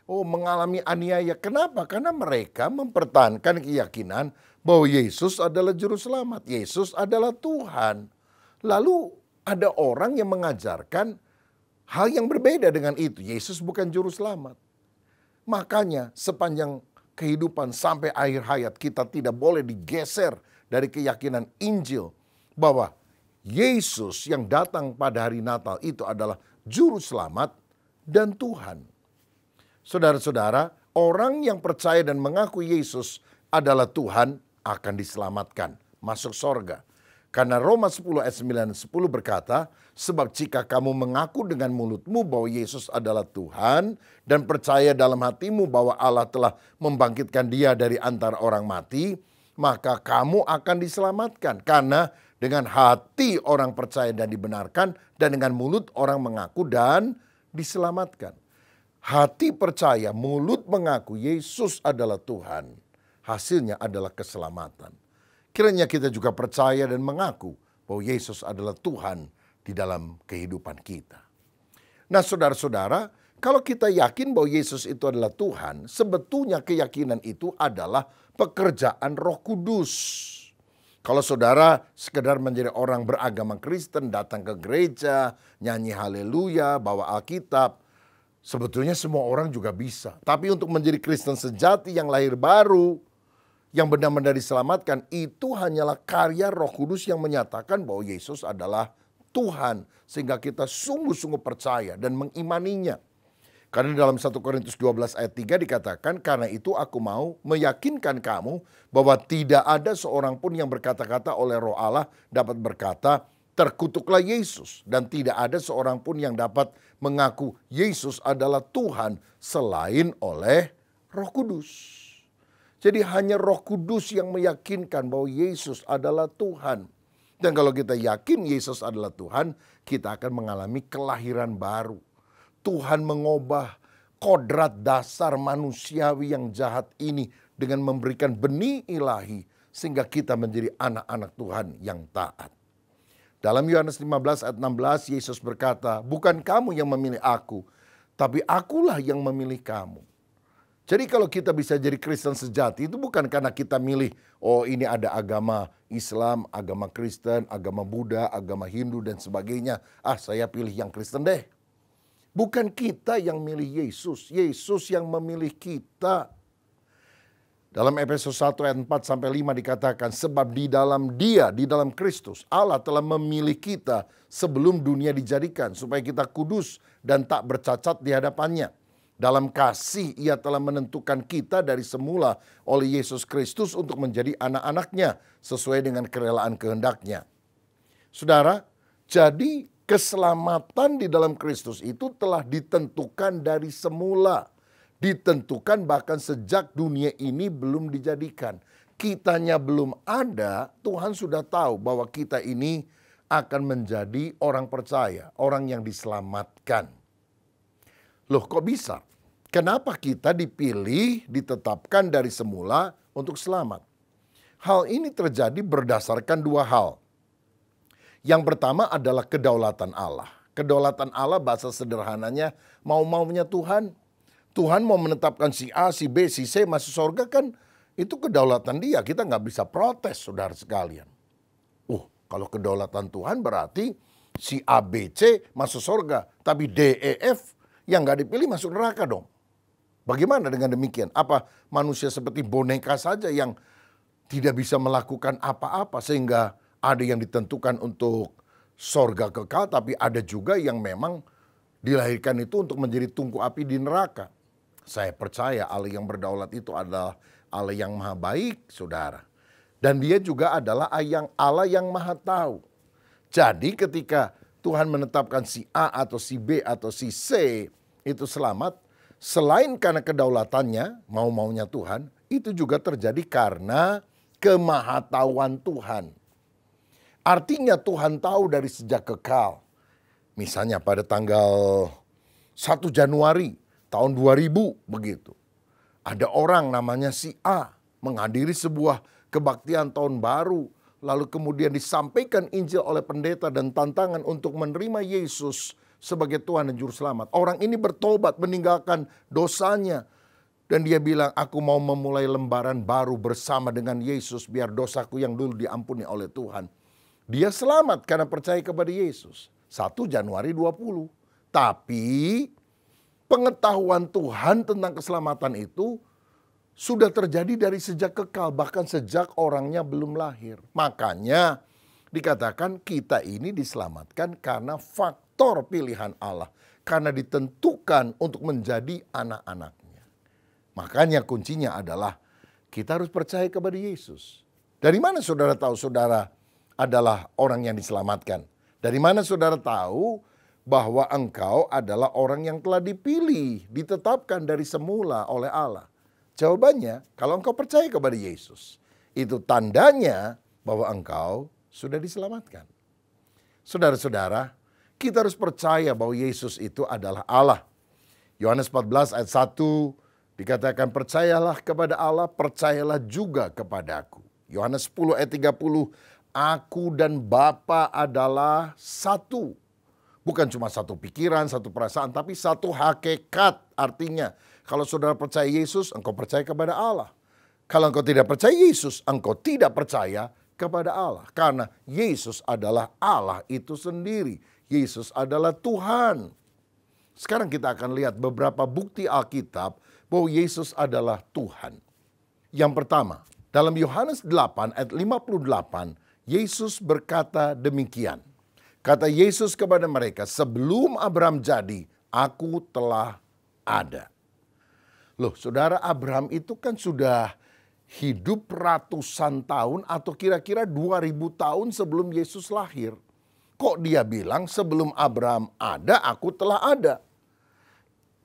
Oh, mengalami aniaya. Kenapa? Karena mereka mempertahankan keyakinan bahwa Yesus adalah juru selamat. Yesus adalah Tuhan. Lalu ada orang yang mengajarkan hal yang berbeda dengan itu. Yesus bukan juru selamat. Makanya sepanjang kehidupan sampai akhir hayat kita tidak boleh digeser dari keyakinan Injil bahwa Yesus yang datang pada hari Natal itu adalah juru selamat dan Tuhan. Saudara-saudara, orang yang percaya dan mengaku Yesus adalah Tuhan akan diselamatkan, masuk sorga. Karena Roma 10 ayat 9 dan 10 berkata, sebab jika kamu mengaku dengan mulutmu bahwa Yesus adalah Tuhan dan percaya dalam hatimu bahwa Allah telah membangkitkan dia dari antara orang mati, maka kamu akan diselamatkan. Karena dengan hati orang percaya dan dibenarkan dan dengan mulut orang mengaku dan diselamatkan. Hati percaya, mulut mengaku Yesus adalah Tuhan. Hasilnya adalah keselamatan. Kiranya kita juga percaya dan mengaku bahwa Yesus adalah Tuhan di dalam kehidupan kita. Nah, saudara-saudara, kalau kita yakin bahwa Yesus itu adalah Tuhan, sebetulnya keyakinan itu adalah pekerjaan Roh Kudus. Kalau saudara sekedar menjadi orang beragama Kristen, datang ke gereja, nyanyi haleluya, bawa Alkitab, sebetulnya semua orang juga bisa. Tapi untuk menjadi Kristen sejati yang lahir baru, yang benar-benar diselamatkan, itu hanyalah karya Roh Kudus yang menyatakan bahwa Yesus adalah Tuhan. Sehingga kita sungguh-sungguh percaya dan mengimaninya. Karena dalam 1 Korintus 12 ayat 3 dikatakan, karena itu aku mau meyakinkan kamu bahwa tidak ada seorang pun yang berkata-kata oleh Roh Allah dapat berkata, terkutuklah Yesus. Dan tidak ada seorang pun yang dapat mengaku Yesus adalah Tuhan selain oleh Roh Kudus. Jadi hanya Roh Kudus yang meyakinkan bahwa Yesus adalah Tuhan. Dan kalau kita yakin Yesus adalah Tuhan, kita akan mengalami kelahiran baru. Tuhan mengubah kodrat dasar manusiawi yang jahat ini dengan memberikan benih ilahi sehingga kita menjadi anak-anak Tuhan yang taat. Dalam Yohanes 15 ayat 16 Yesus berkata, bukan kamu yang memilih aku, tapi akulah yang memilih kamu. Jadi kalau kita bisa jadi Kristen sejati itu bukan karena kita milih, oh ini ada agama Islam, agama Kristen, agama Buddha, agama Hindu dan sebagainya. Ah, saya pilih yang Kristen deh. Bukan kita yang milih Yesus, Yesus yang memilih kita. Dalam Efesus 1 ayat 4 sampai 5 dikatakan, sebab di dalam Dia, di dalam Kristus, Allah telah memilih kita sebelum dunia dijadikan supaya kita kudus dan tak bercacat di hadapannya. Dalam kasih ia telah menentukan kita dari semula oleh Yesus Kristus untuk menjadi anak-anaknya sesuai dengan kerelaan kehendaknya. Saudara, jadi keselamatan di dalam Kristus itu telah ditentukan dari semula. Ditentukan bahkan sejak dunia ini belum dijadikan. Kitanya belum ada, Tuhan sudah tahu bahwa kita ini akan menjadi orang percaya, orang yang diselamatkan. Loh kok bisa? Kenapa kita dipilih, ditetapkan dari semula untuk selamat? Hal ini terjadi berdasarkan dua hal. Yang pertama adalah kedaulatan Allah. Kedaulatan Allah bahasa sederhananya mau-maunya Tuhan. Tuhan mau menetapkan si A, si B, si C masuk surga kan itu kedaulatan dia. Kita nggak bisa protes saudara sekalian. Kalau kedaulatan Tuhan berarti si A, B, C masuk surga. Tapi D, E, F yang nggak dipilih masuk neraka dong. Bagaimana dengan demikian? Apa manusia seperti boneka saja yang tidak bisa melakukan apa-apa sehingga ada yang ditentukan untuk sorga kekal, tapi ada juga yang memang dilahirkan itu untuk menjadi tungku api di neraka. Saya percaya Allah yang berdaulat itu adalah Allah yang maha baik, saudara. Dan dia juga adalah Allah yang maha tahu. Jadi ketika Tuhan menetapkan si A atau si B atau si C itu selamat, selain karena kedaulatannya, mau-maunya Tuhan, itu juga terjadi karena kemahatauan Tuhan. Artinya Tuhan tahu dari sejak kekal. Misalnya pada tanggal 1 Januari tahun 2000 begitu. Ada orang namanya si A menghadiri sebuah kebaktian tahun baru, lalu kemudian disampaikan Injil oleh pendeta dan tantangan untuk menerima Yesus sebagai Tuhan dan Juru Selamat. Orang ini bertobat, meninggalkan dosanya. Dan dia bilang, aku mau memulai lembaran baru bersama dengan Yesus, biar dosaku yang dulu diampuni oleh Tuhan. Dia selamat karena percaya kepada Yesus. 1 Januari 20. Tapi pengetahuan Tuhan tentang keselamatan itu sudah terjadi dari sejak kekal, bahkan sejak orangnya belum lahir. Makanya dikatakan kita ini diselamatkan karena faktor pilihan Allah. Karena ditentukan untuk menjadi anak-anaknya. Makanya kuncinya adalah kita harus percaya kepada Yesus. Dari mana saudara tahu saudara adalah orang yang diselamatkan? Dari mana saudara tahu bahwa engkau adalah orang yang telah dipilih, ditetapkan dari semula oleh Allah? Jawabannya, kalau engkau percaya kepada Yesus, itu tandanya bahwa engkau sudah diselamatkan. Saudara-saudara, kita harus percaya bahwa Yesus itu adalah Allah. Yohanes 14 ayat 1 dikatakan, percayalah kepada Allah, percayalah juga kepadaku. Yohanes 10 ayat 30, aku dan Bapa adalah satu. Bukan cuma satu pikiran, satu perasaan, tapi satu hakikat. Artinya, kalau saudara percaya Yesus, engkau percaya kepada Allah. Kalau engkau tidak percaya Yesus, engkau tidak percaya kepada Allah. Karena Yesus adalah Allah itu sendiri. Yesus adalah Tuhan. Sekarang kita akan lihat beberapa bukti Alkitab bahwa Yesus adalah Tuhan. Yang pertama, dalam Yohanes 8 ayat 58, Yesus berkata demikian. Kata Yesus kepada mereka, sebelum Abraham jadi, aku telah ada. Loh, saudara, Abraham itu kan sudah hidup ratusan tahun atau kira-kira 2000 tahun sebelum Yesus lahir. Kok dia bilang sebelum Abraham ada, aku telah ada?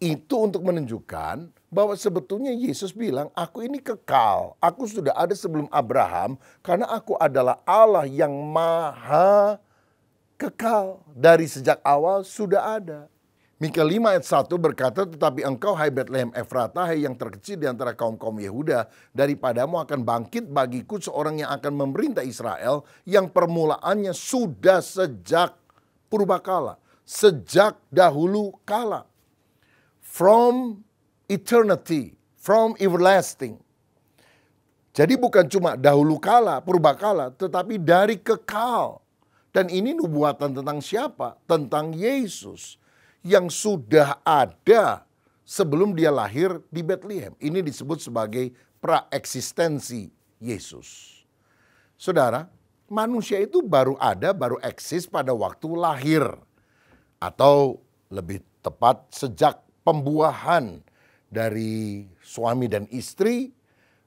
Itu untuk menunjukkan bahwa sebetulnya Yesus bilang, aku ini kekal. Aku sudah ada sebelum Abraham karena aku adalah Allah yang maha kekal. Dari sejak awal sudah ada. Mika 5 ayat 1 berkata, tetapi engkau hai Betlehem Efratah, hai yang terkecil di antara kaum-kaum Yehuda, daripadamu akan bangkit bagiku seorang yang akan memerintah Israel, yang permulaannya sudah sejak purbakala, sejak dahulu kala. From eternity, from everlasting. Jadi bukan cuma dahulu kala, purbakala, tetapi dari kekal. Dan ini nubuatan tentang siapa? Tentang Yesus yang sudah ada sebelum dia lahir di Bethlehem. Ini disebut sebagai praeksistensi Yesus. Saudara, manusia itu baru ada, baru eksis pada waktu lahir. Atau lebih tepat sejak pembuahan dari suami dan istri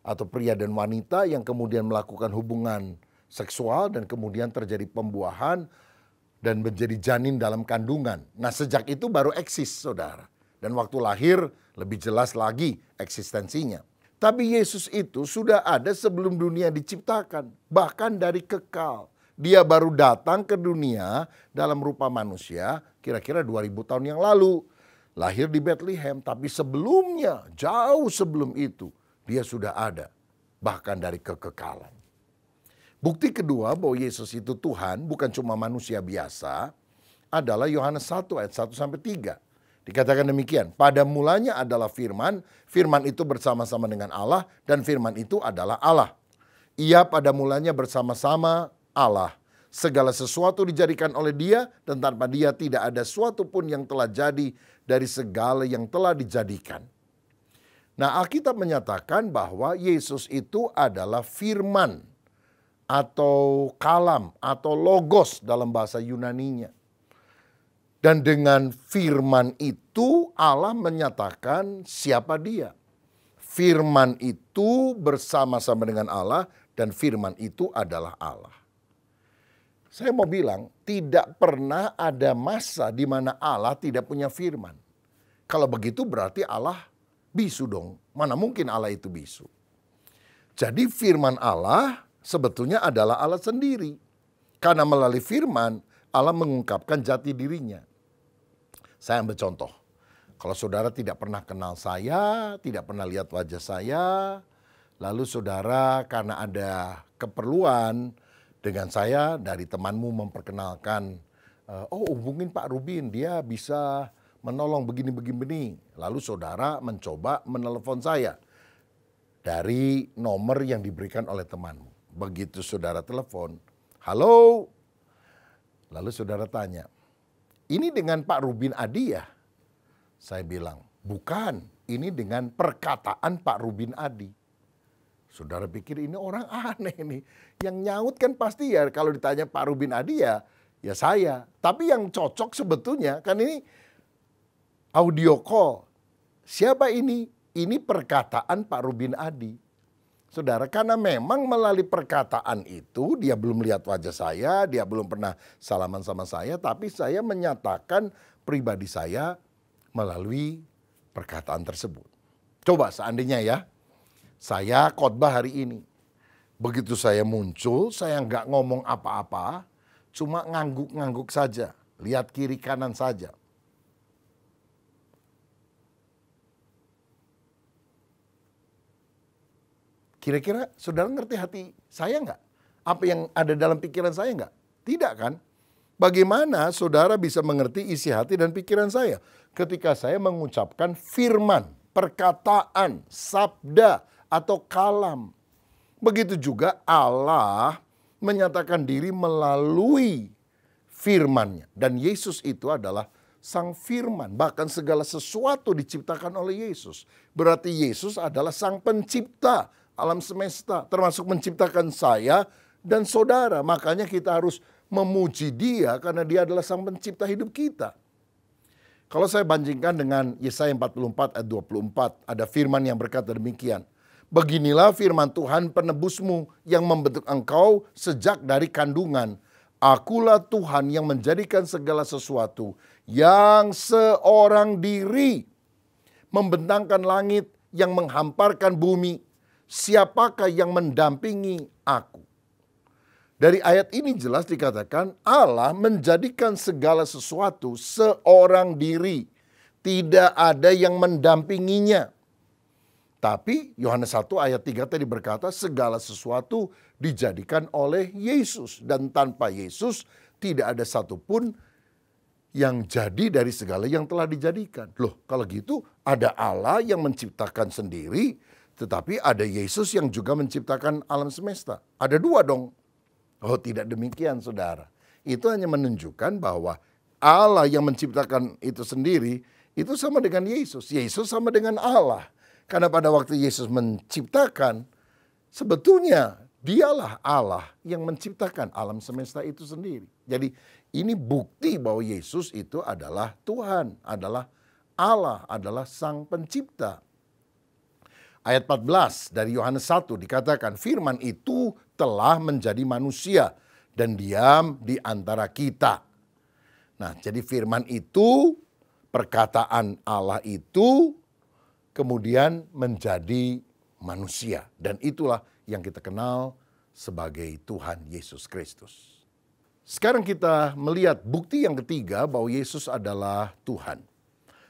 atau pria dan wanita yang kemudian melakukan hubungan seksual dan kemudian terjadi pembuahan dan menjadi janin dalam kandungan. Nah, sejak itu baru eksis, saudara. Dan waktu lahir lebih jelas lagi eksistensinya. Tapi Yesus itu sudah ada sebelum dunia diciptakan, bahkan dari kekal. Dia baru datang ke dunia dalam rupa manusia kira-kira 2000 tahun yang lalu. Lahir di Bethlehem, tapi sebelumnya, jauh sebelum itu, dia sudah ada. Bahkan dari kekekalan. Bukti kedua bahwa Yesus itu Tuhan, bukan cuma manusia biasa, adalah Yohanes 1 ayat 1-3. Dikatakan demikian, pada mulanya adalah firman, firman itu bersama-sama dengan Allah, dan firman itu adalah Allah. Ia pada mulanya bersama-sama Allah. Segala sesuatu dijadikan oleh dia, dan tanpa dia tidak ada sesuatu pun yang telah jadi dari segala yang telah dijadikan. Nah, Alkitab menyatakan bahwa Yesus itu adalah firman atau kalam atau logos dalam bahasa Yunaninya. Dan dengan firman itu Allah menyatakan siapa dia. Firman itu bersama-sama dengan Allah dan firman itu adalah Allah. Saya mau bilang, tidak pernah ada masa di mana Allah tidak punya firman. Kalau begitu berarti Allah bisu dong. Mana mungkin Allah itu bisu. Jadi firman Allah sebetulnya adalah Allah sendiri. Karena melalui firman, Allah mengungkapkan jati dirinya. Saya ambil contoh. Kalau saudara tidak pernah kenal saya, tidak pernah lihat wajah saya, Lalu saudara karena ada keperluan dengan saya dari temanmu memperkenalkan, oh hubungin Pak Rubin, dia bisa menolong begini-begini. Lalu saudara mencoba menelepon saya dari nomor yang diberikan oleh temanmu. Begitu saudara telepon, halo. Lalu saudara tanya, ini dengan Pak Rubin Adi ya? Saya bilang, bukan, ini dengan perkataan Pak Rubin Adi. Saudara pikir ini orang aneh nih. Yang nyaut kan pasti ya kalau ditanya Pak Rubin Adi ya saya. Tapi yang cocok sebetulnya kan ini audio call. Siapa ini? Ini perkataan Pak Rubin Adi. Saudara, karena memang melalui perkataan itu dia belum lihat wajah saya, dia belum pernah salaman sama saya, tapi saya menyatakan pribadi saya melalui perkataan tersebut. Coba seandainya ya, saya khotbah hari ini. Begitu saya muncul, saya nggak ngomong apa-apa, cuma ngangguk-ngangguk saja, lihat kiri kanan saja. Kira-kira saudara ngerti hati saya nggak? Apa yang ada dalam pikiran saya nggak? Tidak kan? Bagaimana saudara bisa mengerti isi hati dan pikiran saya? Ketika saya mengucapkan firman, perkataan, sabda, atau kalam. Begitu juga Allah menyatakan diri melalui firman-Nya. Dan Yesus itu adalah Sang Firman. Bahkan segala sesuatu diciptakan oleh Yesus. Berarti Yesus adalah Sang Pencipta alam semesta. Termasuk menciptakan saya dan saudara. Makanya kita harus memuji Dia karena Dia adalah Sang Pencipta hidup kita. Kalau saya bandingkan dengan Yesaya 44 ayat 24. Ada firman yang berkata demikian. Beginilah firman Tuhan penebusmu yang membentuk engkau sejak dari kandungan. Akulah Tuhan yang menjadikan segala sesuatu yang seorang diri. Membentangkan langit, yang menghamparkan bumi. Siapakah yang mendampingi aku? Dari ayat ini jelas dikatakan Allah menjadikan segala sesuatu seorang diri. Tidak ada yang mendampinginya. Tapi Yohanes 1 ayat 3 tadi berkata segala sesuatu dijadikan oleh Yesus. Dan tanpa Yesus tidak ada satupun yang jadi dari segala yang telah dijadikan. Loh kalau gitu ada Allah yang menciptakan sendiri, tetapi ada Yesus yang juga menciptakan alam semesta. Ada dua dong. Oh tidak demikian saudara. Itu hanya menunjukkan bahwa Allah yang menciptakan itu sendiri itu sama dengan Yesus. Yesus sama dengan Allah. Karena pada waktu Yesus menciptakan, sebetulnya dialah Allah yang menciptakan alam semesta itu sendiri. Jadi ini bukti bahwa Yesus itu adalah Tuhan, adalah Allah, adalah Sang Pencipta. Ayat 14 dari Yohanes 1 dikatakan firman itu telah menjadi manusia dan diam di antara kita. Nah jadi firman itu, perkataan Allah itu, kemudian menjadi manusia. Dan itulah yang kita kenal sebagai Tuhan Yesus Kristus. Sekarang kita melihat bukti yang ketiga bahwa Yesus adalah Tuhan.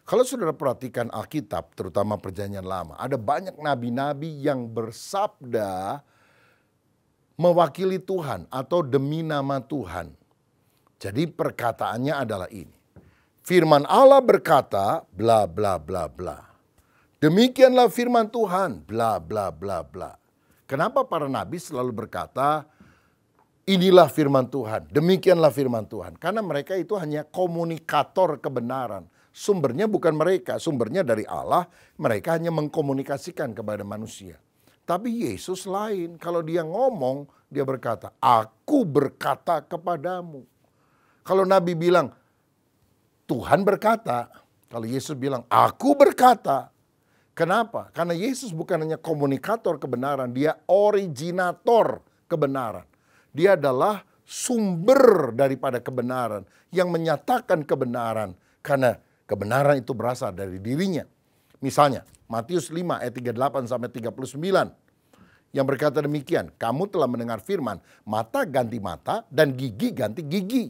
Kalau saudara perhatikan Alkitab, terutama Perjanjian Lama, ada banyak nabi-nabi yang bersabda mewakili Tuhan atau demi nama Tuhan. Jadi perkataannya adalah ini. Firman Allah berkata, bla bla bla bla. Demikianlah firman Tuhan, bla bla bla bla. Kenapa para nabi selalu berkata, inilah firman Tuhan, demikianlah firman Tuhan. Karena mereka itu hanya komunikator kebenaran. Sumbernya bukan mereka, sumbernya dari Allah. Mereka hanya mengkomunikasikan kepada manusia. Tapi Yesus lain, kalau dia ngomong, dia berkata, aku berkata kepadamu. Kalau Nabi bilang, Tuhan berkata. Kalau Yesus bilang, aku berkata. Kenapa? Karena Yesus bukan hanya komunikator kebenaran, dia originator kebenaran. Dia adalah sumber daripada kebenaran yang menyatakan kebenaran karena kebenaran itu berasal dari dirinya. Misalnya Matius 5 ayat 38 sampai 39 yang berkata demikian, kamu telah mendengar firman, mata ganti mata dan gigi ganti gigi.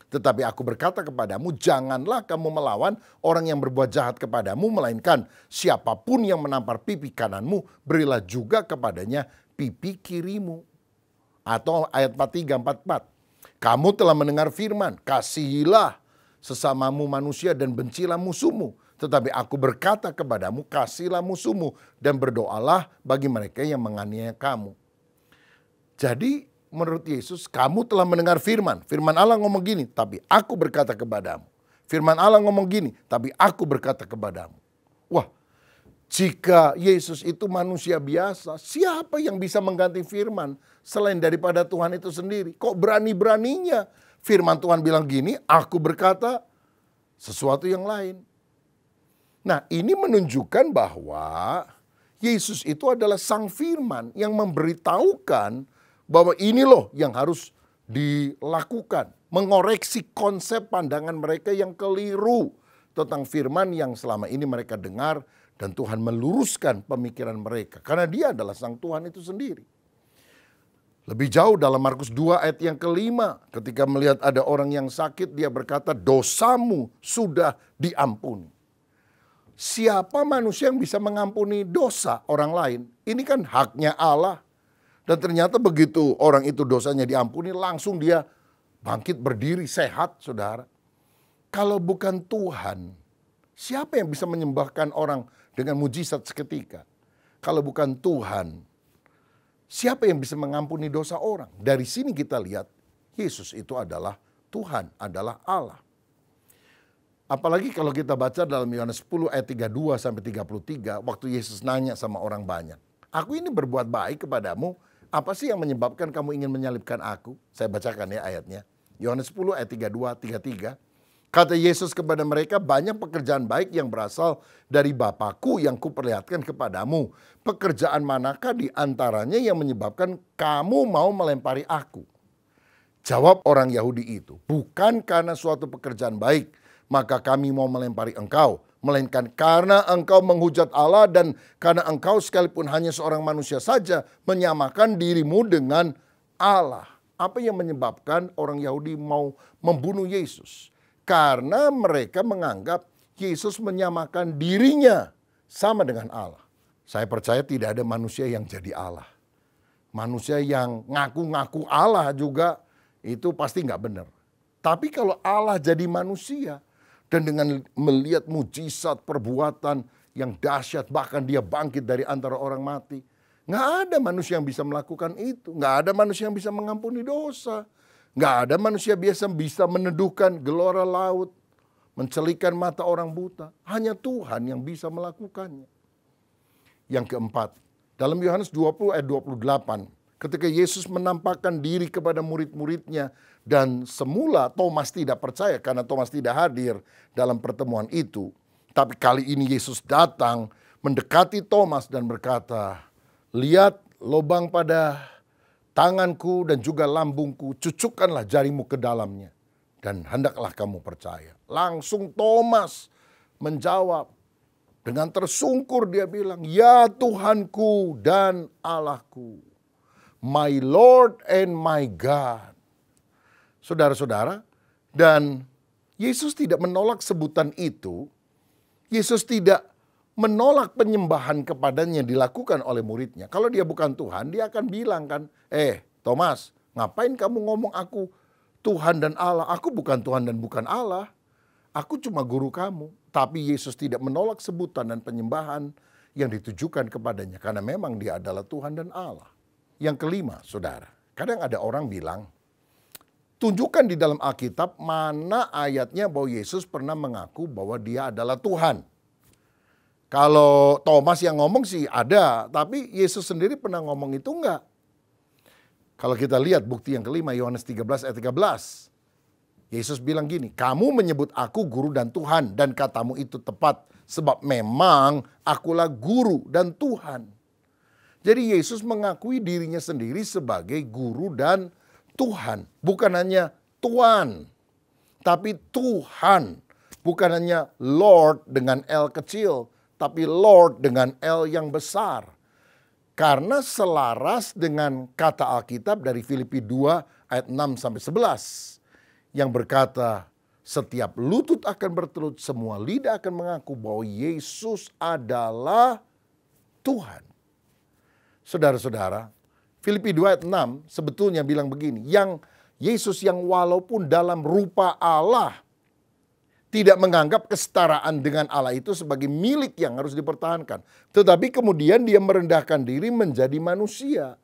Tetapi aku berkata kepadamu, janganlah kamu melawan orang yang berbuat jahat kepadamu, melainkan siapapun yang menampar pipi kananmu, berilah juga kepadanya pipi kirimu. Atau ayat 43, 44. Kamu telah mendengar firman, kasihilah sesamamu manusia dan bencilah musuhmu. Tetapi aku berkata kepadamu, kasihilah musuhmu dan berdoalah bagi mereka yang menganiaya kamu. Jadi menurut Yesus, kamu telah mendengar firman. Firman Allah ngomong gini, tapi aku berkata kepadamu. Firman Allah ngomong gini, tapi aku berkata kepadamu. Wah, jika Yesus itu manusia biasa, siapa yang bisa mengganti firman selain daripada Tuhan itu sendiri? Kok berani-beraninya firman Tuhan bilang gini, aku berkata sesuatu yang lain. Nah, ini menunjukkan bahwa Yesus itu adalah sang firman yang memberitahukan bahwa ini loh yang harus dilakukan. Mengoreksi konsep pandangan mereka yang keliru tentang firman yang selama ini mereka dengar. Dan Tuhan meluruskan pemikiran mereka. Karena dia adalah sang Tuhan itu sendiri. Lebih jauh dalam Markus 2 ayat yang kelima. Ketika melihat ada orang yang sakit, dia berkata, dosamu sudah diampuni. Siapa manusia yang bisa mengampuni dosa orang lain? Ini kan haknya Allah. Dan ternyata begitu orang itu dosanya diampuni, langsung dia bangkit berdiri sehat, saudara. Kalau bukan Tuhan, siapa yang bisa menyembuhkan orang dengan mujizat seketika? Kalau bukan Tuhan, siapa yang bisa mengampuni dosa orang? Dari sini kita lihat, Yesus itu adalah Tuhan, adalah Allah. Apalagi kalau kita baca dalam Yohanes 10 ayat 32 sampai 33, waktu Yesus nanya sama orang banyak. Aku ini berbuat baik kepadamu, apa sih yang menyebabkan kamu ingin menyalibkan aku? Saya bacakan ya ayatnya. Yohanes 10 ayat 32, 33. Kata Yesus kepada mereka, banyak pekerjaan baik yang berasal dari Bapa-Ku yang kuperlihatkan kepadamu. Pekerjaan manakah di antaranya yang menyebabkan kamu mau melempari aku? Jawab orang Yahudi itu, bukan karena suatu pekerjaan baik, maka kami mau melempari engkau. Melainkan karena engkau menghujat Allah dan karena engkau sekalipun hanya seorang manusia saja menyamakan dirimu dengan Allah. Apa yang menyebabkan orang Yahudi mau membunuh Yesus? Karena mereka menganggap Yesus menyamakan dirinya sama dengan Allah. Saya percaya tidak ada manusia yang jadi Allah. Manusia yang ngaku-ngaku Allah juga itu pasti nggak benar. Tapi kalau Allah jadi manusia, dan dengan melihat mujizat perbuatan yang dahsyat, bahkan dia bangkit dari antara orang mati. Nggak ada manusia yang bisa melakukan itu. Nggak ada manusia yang bisa mengampuni dosa. Nggak ada manusia biasa bisa meneduhkan gelora laut. Mencelikan mata orang buta. Hanya Tuhan yang bisa melakukannya. Yang keempat, dalam Yohanes 20 ayat 28. Ketika Yesus menampakkan diri kepada murid-muridnya dan semula Thomas tidak percaya karena Thomas tidak hadir dalam pertemuan itu. Tapi kali ini Yesus datang mendekati Thomas dan berkata, lihat lubang pada tanganku dan juga lambungku, cucukkanlah jarimu ke dalamnya dan hendaklah kamu percaya. Langsung Thomas menjawab dengan tersungkur dia bilang, ya Tuhanku dan Allahku. My Lord and my God. Saudara-saudara, dan Yesus tidak menolak sebutan itu. Yesus tidak menolak penyembahan kepadanya dilakukan oleh muridnya. Kalau dia bukan Tuhan, dia akan bilang kan, Thomas, ngapain kamu ngomong aku Tuhan dan Allah? Aku bukan Tuhan dan bukan Allah. Aku cuma guru kamu. Tapi Yesus tidak menolak sebutan dan penyembahan yang ditujukan kepadanya. Karena memang dia adalah Tuhan dan Allah. Yang kelima, saudara, kadang ada orang bilang, tunjukkan di dalam Alkitab mana ayatnya bahwa Yesus pernah mengaku bahwa dia adalah Tuhan. Kalau Thomas yang ngomong sih ada, tapi Yesus sendiri pernah ngomong itu enggak. Kalau kita lihat bukti yang kelima, Yohanes 13 ayat 13. Yesus bilang gini, kamu menyebut aku guru dan Tuhan dan katamu itu tepat. Sebab memang akulah guru dan Tuhan. Jadi Yesus mengakui dirinya sendiri sebagai guru dan Tuhan. Bukan hanya Tuan, tapi Tuhan. Bukan hanya Lord dengan L kecil, tapi Lord dengan L yang besar. Karena selaras dengan kata Alkitab dari Filipi 2 ayat 6 sampai 11. yang berkata, setiap lutut akan bertelut, semua lidah akan mengaku bahwa Yesus adalah Tuhan. Saudara-saudara, Filipi 2 ayat 6 sebetulnya bilang begini, yang Yesus yang walaupun dalam rupa Allah tidak menganggap kesetaraan dengan Allah itu sebagai milik yang harus dipertahankan. Tetapi kemudian dia merendahkan diri menjadi manusia.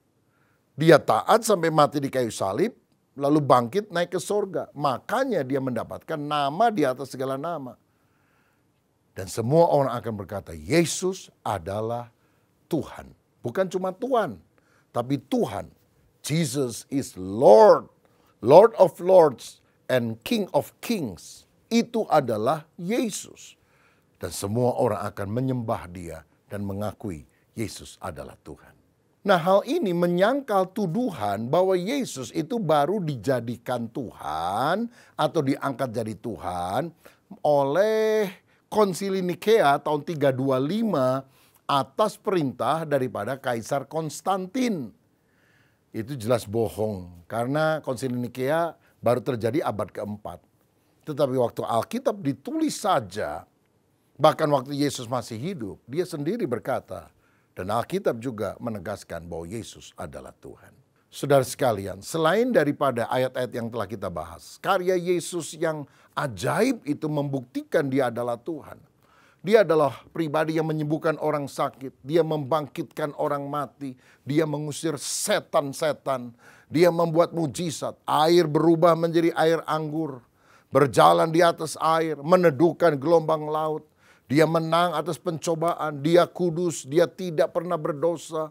Dia taat sampai mati di kayu salib, lalu bangkit naik ke sorga. Makanya dia mendapatkan nama di atas segala nama. Dan semua orang akan berkata, Yesus adalah Tuhan. Bukan cuma Tuhan, tapi Tuhan. Jesus is Lord, Lord of Lords and King of Kings. Itu adalah Yesus. Dan semua orang akan menyembah dia dan mengakui Yesus adalah Tuhan. Nah, hal ini menyangkal tuduhan bahwa Yesus itu baru dijadikan Tuhan atau diangkat jadi Tuhan oleh Konsili Nikea tahun 325 atas perintah daripada Kaisar Konstantin. Itu jelas bohong karena Konsili Nikea baru terjadi abad keempat. Tetapi waktu Alkitab ditulis saja, bahkan waktu Yesus masih hidup, dia sendiri berkata, dan Alkitab juga menegaskan bahwa Yesus adalah Tuhan. Saudara sekalian, selain daripada ayat-ayat yang telah kita bahas, karya Yesus yang ajaib itu membuktikan dia adalah Tuhan. Dia adalah pribadi yang menyembuhkan orang sakit, dia membangkitkan orang mati, dia mengusir setan-setan, dia membuat mujizat, air berubah menjadi air anggur, berjalan di atas air, meneduhkan gelombang laut. Dia menang atas pencobaan, dia kudus, dia tidak pernah berdosa.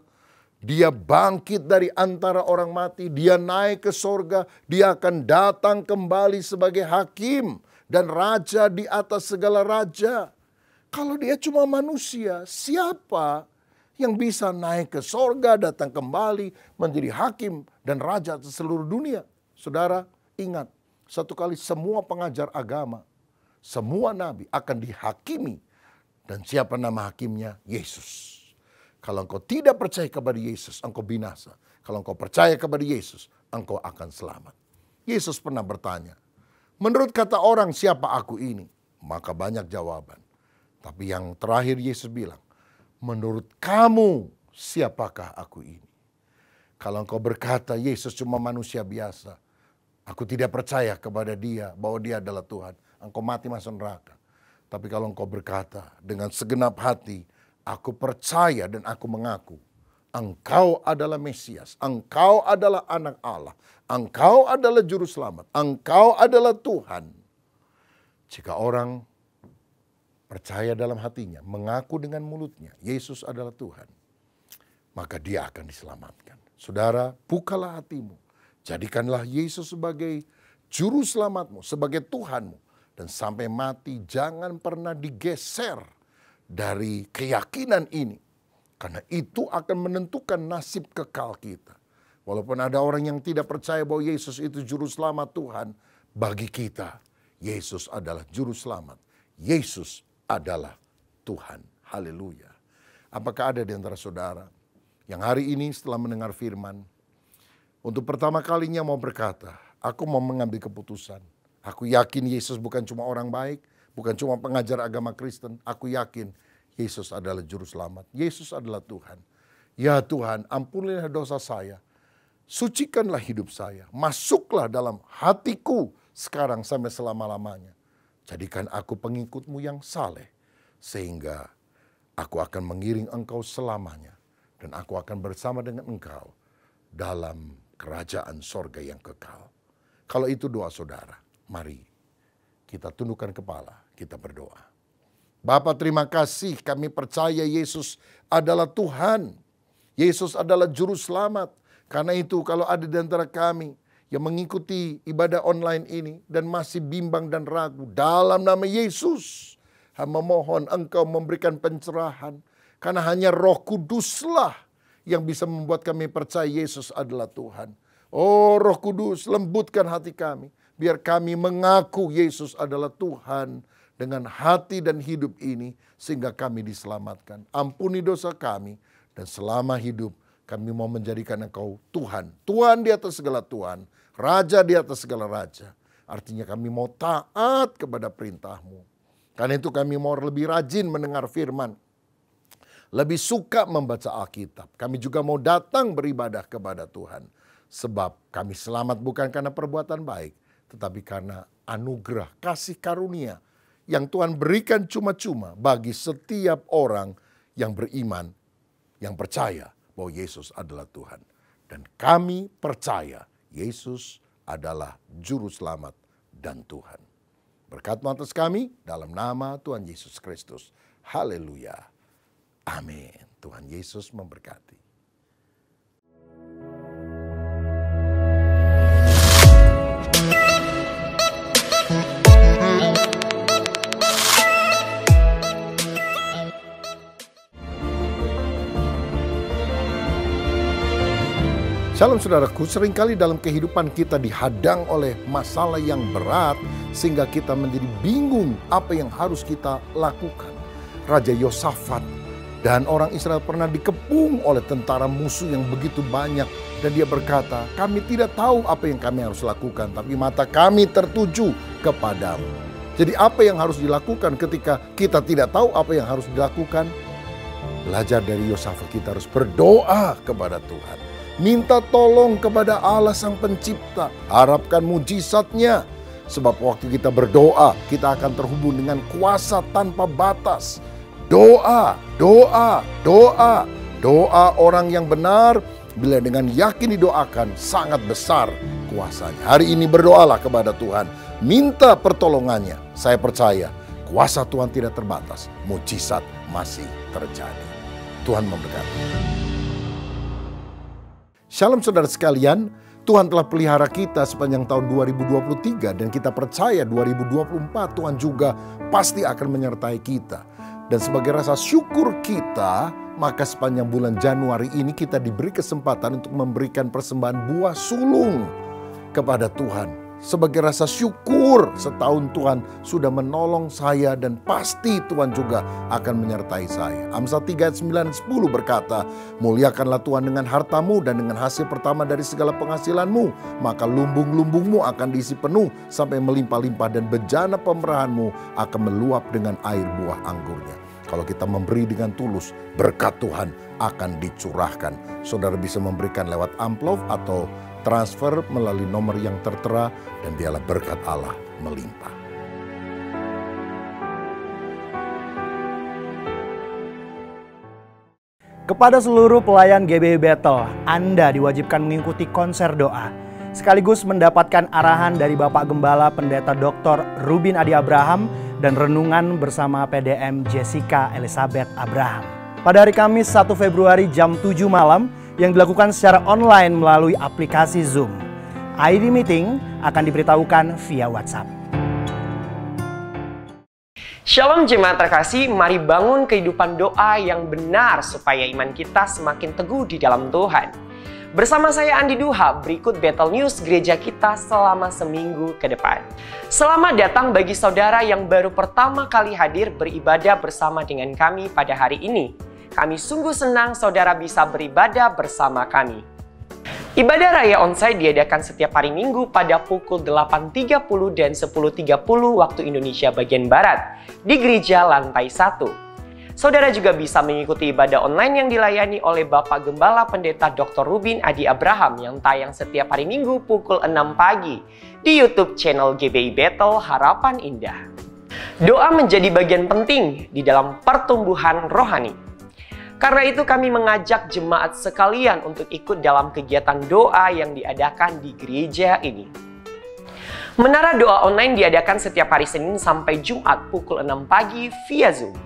Dia bangkit dari antara orang mati, dia naik ke sorga, dia akan datang kembali sebagai hakim dan raja di atas segala raja. Kalau dia cuma manusia, siapa yang bisa naik ke sorga, datang kembali, menjadi hakim dan raja atas seluruh dunia? Saudara, ingat, satu kali semua pengajar agama, semua nabi akan dihakimi. Dan siapa nama hakimnya? Yesus. Kalau engkau tidak percaya kepada Yesus, engkau binasa. Kalau engkau percaya kepada Yesus, engkau akan selamat. Yesus pernah bertanya, menurut kata orang siapa aku ini? Maka banyak jawaban. Tapi yang terakhir Yesus bilang, menurut kamu siapakah aku ini? Kalau engkau berkata Yesus cuma manusia biasa, aku tidak percaya kepada dia bahwa dia adalah Tuhan, engkau mati masuk neraka. Tapi kalau engkau berkata dengan segenap hati, aku percaya dan aku mengaku, engkau adalah Mesias, engkau adalah anak Allah, engkau adalah juru selamat, engkau adalah Tuhan. Jika orang percaya dalam hatinya, mengaku dengan mulutnya, Yesus adalah Tuhan, maka dia akan diselamatkan. Saudara, bukalah hatimu, jadikanlah Yesus sebagai juru selamatmu, sebagai Tuhanmu. Dan sampai mati jangan pernah digeser dari keyakinan ini. Karena itu akan menentukan nasib kekal kita. Walaupun ada orang yang tidak percaya bahwa Yesus itu juru selamat Tuhan. Bagi kita, Yesus adalah juru selamat. Yesus adalah Tuhan. Haleluya. Apakah ada di antara saudara yang hari ini setelah mendengar firman, untuk pertama kalinya mau berkata, aku mau mengambil keputusan. Aku yakin Yesus bukan cuma orang baik, bukan cuma pengajar agama Kristen. Aku yakin Yesus adalah juru selamat. Yesus adalah Tuhan. Ya Tuhan, ampunilah dosa saya. Sucikanlah hidup saya. Masuklah dalam hatiku sekarang sampai selama-lamanya. Jadikan aku pengikutmu yang saleh. Sehingga aku akan mengiring engkau selamanya. Dan aku akan bersama dengan engkau dalam kerajaan sorga yang kekal. Kalau itu doa saudara. Mari kita tundukkan kepala, kita berdoa. Bapa, terima kasih, kami percaya Yesus adalah Tuhan. Yesus adalah juru selamat. Karena itu kalau ada di antara kami yang mengikuti ibadah online ini dan masih bimbang dan ragu, dalam nama Yesus, hamba mohon engkau memberikan pencerahan. Karena hanya Roh Kuduslah yang bisa membuat kami percaya Yesus adalah Tuhan. Oh Roh Kudus, lembutkan hati kami. Biar kami mengaku Yesus adalah Tuhan dengan hati dan hidup ini sehingga kami diselamatkan. Ampuni dosa kami dan selama hidup kami mau menjadikan engkau Tuhan. Tuhan di atas segala Tuhan, Raja di atas segala Raja. Artinya kami mau taat kepada perintah-Mu. Karena itu kami mau lebih rajin mendengar firman. Lebih suka membaca Alkitab. Kami juga mau datang beribadah kepada Tuhan. Sebab kami selamat bukan karena perbuatan baik, tetapi karena anugerah, kasih karunia yang Tuhan berikan cuma-cuma bagi setiap orang yang beriman, yang percaya bahwa Yesus adalah Tuhan. Dan kami percaya Yesus adalah Juru Selamat dan Tuhan. Berkat-Mu atas kami dalam nama Tuhan Yesus Kristus. Haleluya. Amin. Tuhan Yesus memberkati. Shalom saudaraku, seringkali dalam kehidupan kita dihadang oleh masalah yang berat sehingga kita menjadi bingung apa yang harus kita lakukan. Raja Yosafat dan orang Israel pernah dikepung oleh tentara musuh yang begitu banyak. Dan dia berkata, kami tidak tahu apa yang kami harus lakukan, tapi mata kami tertuju kepadamu. Jadi apa yang harus dilakukan ketika kita tidak tahu apa yang harus dilakukan? Belajar dari Yosafat, kita harus berdoa kepada Tuhan. Minta tolong kepada Allah Sang Pencipta. Harapkan mujizatnya. Sebab waktu kita berdoa, kita akan terhubung dengan kuasa tanpa batas. Doa, doa, doa. Doa orang yang benar, bila dengan yakin didoakan, sangat besar kuasanya. Hari ini berdoalah kepada Tuhan. Minta pertolongannya. Saya percaya, kuasa Tuhan tidak terbatas. Mujizat masih terjadi. Tuhan memberkati. Shalom saudara sekalian, Tuhan telah pelihara kita sepanjang tahun 2023 dan kita percaya 2024 Tuhan juga pasti akan menyertai kita. Dan sebagai rasa syukur kita, maka sepanjang bulan Januari ini kita diberi kesempatan untuk memberikan persembahan buah sulung kepada Tuhan. Sebagai rasa syukur setahun Tuhan sudah menolong saya dan pasti Tuhan juga akan menyertai saya. Amsal 3 ayat 9-10 berkata, muliakanlah Tuhan dengan hartamu dan dengan hasil pertama dari segala penghasilanmu. Maka lumbung-lumbungmu akan diisi penuh sampai melimpah-limpah dan bejana pemerahanmu akan meluap dengan air buah anggurnya. Kalau kita memberi dengan tulus, berkat Tuhan akan dicurahkan. Saudara bisa memberikan lewat amplop atau transfer melalui nomor yang tertera dan biarlah berkat Allah melimpah. Kepada seluruh pelayan GBI Bethel, Anda diwajibkan mengikuti konser doa, sekaligus mendapatkan arahan dari Bapak Gembala Pendeta Dr. Rubin Adi Abraham dan renungan bersama PDM Jessica Elizabeth Abraham. Pada hari Kamis 1 Februari jam 7 malam, yang dilakukan secara online melalui aplikasi Zoom. ID meeting akan diberitahukan via WhatsApp. Shalom jemaat terkasih, mari bangun kehidupan doa yang benar supaya iman kita semakin teguh di dalam Tuhan. Bersama saya Andi Duha, berikut Bethel News gereja kita selama seminggu ke depan. Selamat datang bagi saudara yang baru pertama kali hadir beribadah bersama dengan kami pada hari ini. Kami sungguh senang saudara bisa beribadah bersama kami. Ibadah Raya Onsite diadakan setiap hari Minggu pada pukul 8.30 dan 10.30 waktu Indonesia bagian Barat di Gereja Lantai 1. Saudara juga bisa mengikuti ibadah online yang dilayani oleh Bapak Gembala Pendeta Dr. Rubin Adi Abraham yang tayang setiap hari Minggu pukul 6 pagi di YouTube channel GBI Bethel Harapan Indah. Doa menjadi bagian penting di dalam pertumbuhan rohani. Karena itu kami mengajak jemaat sekalian untuk ikut dalam kegiatan doa yang diadakan di gereja ini. Menara doa online diadakan setiap hari Senin sampai Jumat pukul 6 pagi via Zoom.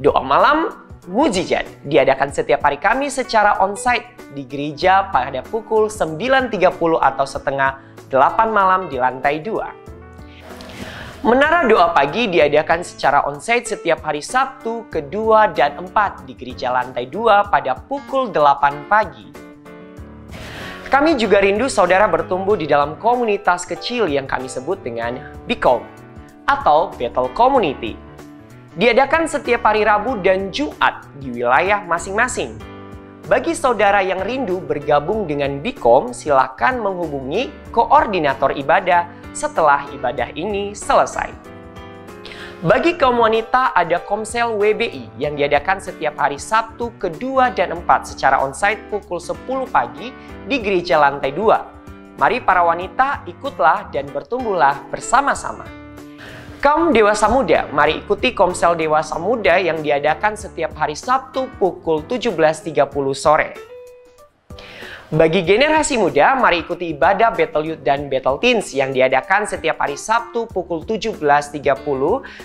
Doa malam mujizat diadakan setiap hari Kamis secara onsite di gereja pada pukul 9.30 atau setengah 8 malam di lantai 2. Menara doa pagi diadakan secara onsite setiap hari Sabtu, kedua, dan 4 di gereja lantai 2 pada pukul 8 pagi. Kami juga rindu saudara bertumbuh di dalam komunitas kecil yang kami sebut dengan BICOM atau Bethel Community. Diadakan setiap hari Rabu dan Jumat di wilayah masing-masing. Bagi saudara yang rindu bergabung dengan BICOM, silakan menghubungi koordinator ibadah setelah ibadah ini selesai. Bagi kaum wanita ada Komsel WBI yang diadakan setiap hari Sabtu ke-2 dan 4 secara onsite pukul 10 pagi di gereja lantai 2. Mari para wanita ikutlah dan bertumbuhlah bersama-sama. Kaum dewasa muda, mari ikuti Komsel Dewasa Muda yang diadakan setiap hari Sabtu pukul 17.30 sore. Bagi generasi muda, mari ikuti ibadah Battle Youth dan Battle Teens yang diadakan setiap hari Sabtu pukul 17.30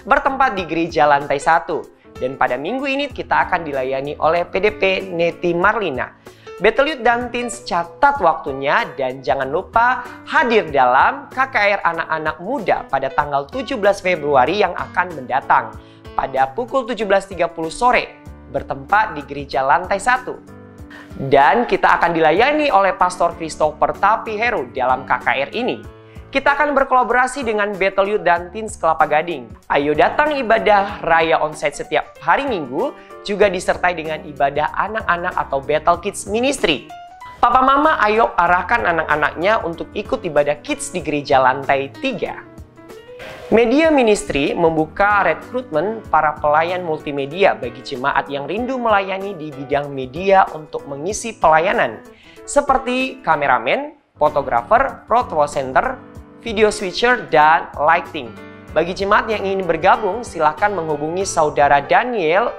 bertempat di gereja lantai 1. Dan pada minggu ini kita akan dilayani oleh PDP Neti Marlina. Battle Youth dan Teens catat waktunya dan jangan lupa hadir dalam KKR anak-anak muda pada tanggal 17 Februari yang akan mendatang pada pukul 17.30 sore bertempat di gereja lantai 1. Dan kita akan dilayani oleh Pastor Christopher Tapi Heru dalam KKR ini. Kita akan berkolaborasi dengan Battle Youth dan Teens Kelapa Gading. Ayo datang ibadah raya onsite setiap hari Minggu, juga disertai dengan ibadah anak-anak atau Battle Kids Ministry. Papa Mama ayo arahkan anak-anaknya untuk ikut ibadah kids di gereja lantai 3. Media Ministry membuka rekrutmen para pelayan multimedia bagi jemaat yang rindu melayani di bidang media untuk mengisi pelayanan seperti kameramen, fotografer, photo center, video switcher, dan lighting. Bagi jemaat yang ingin bergabung, silakan menghubungi Saudara Daniel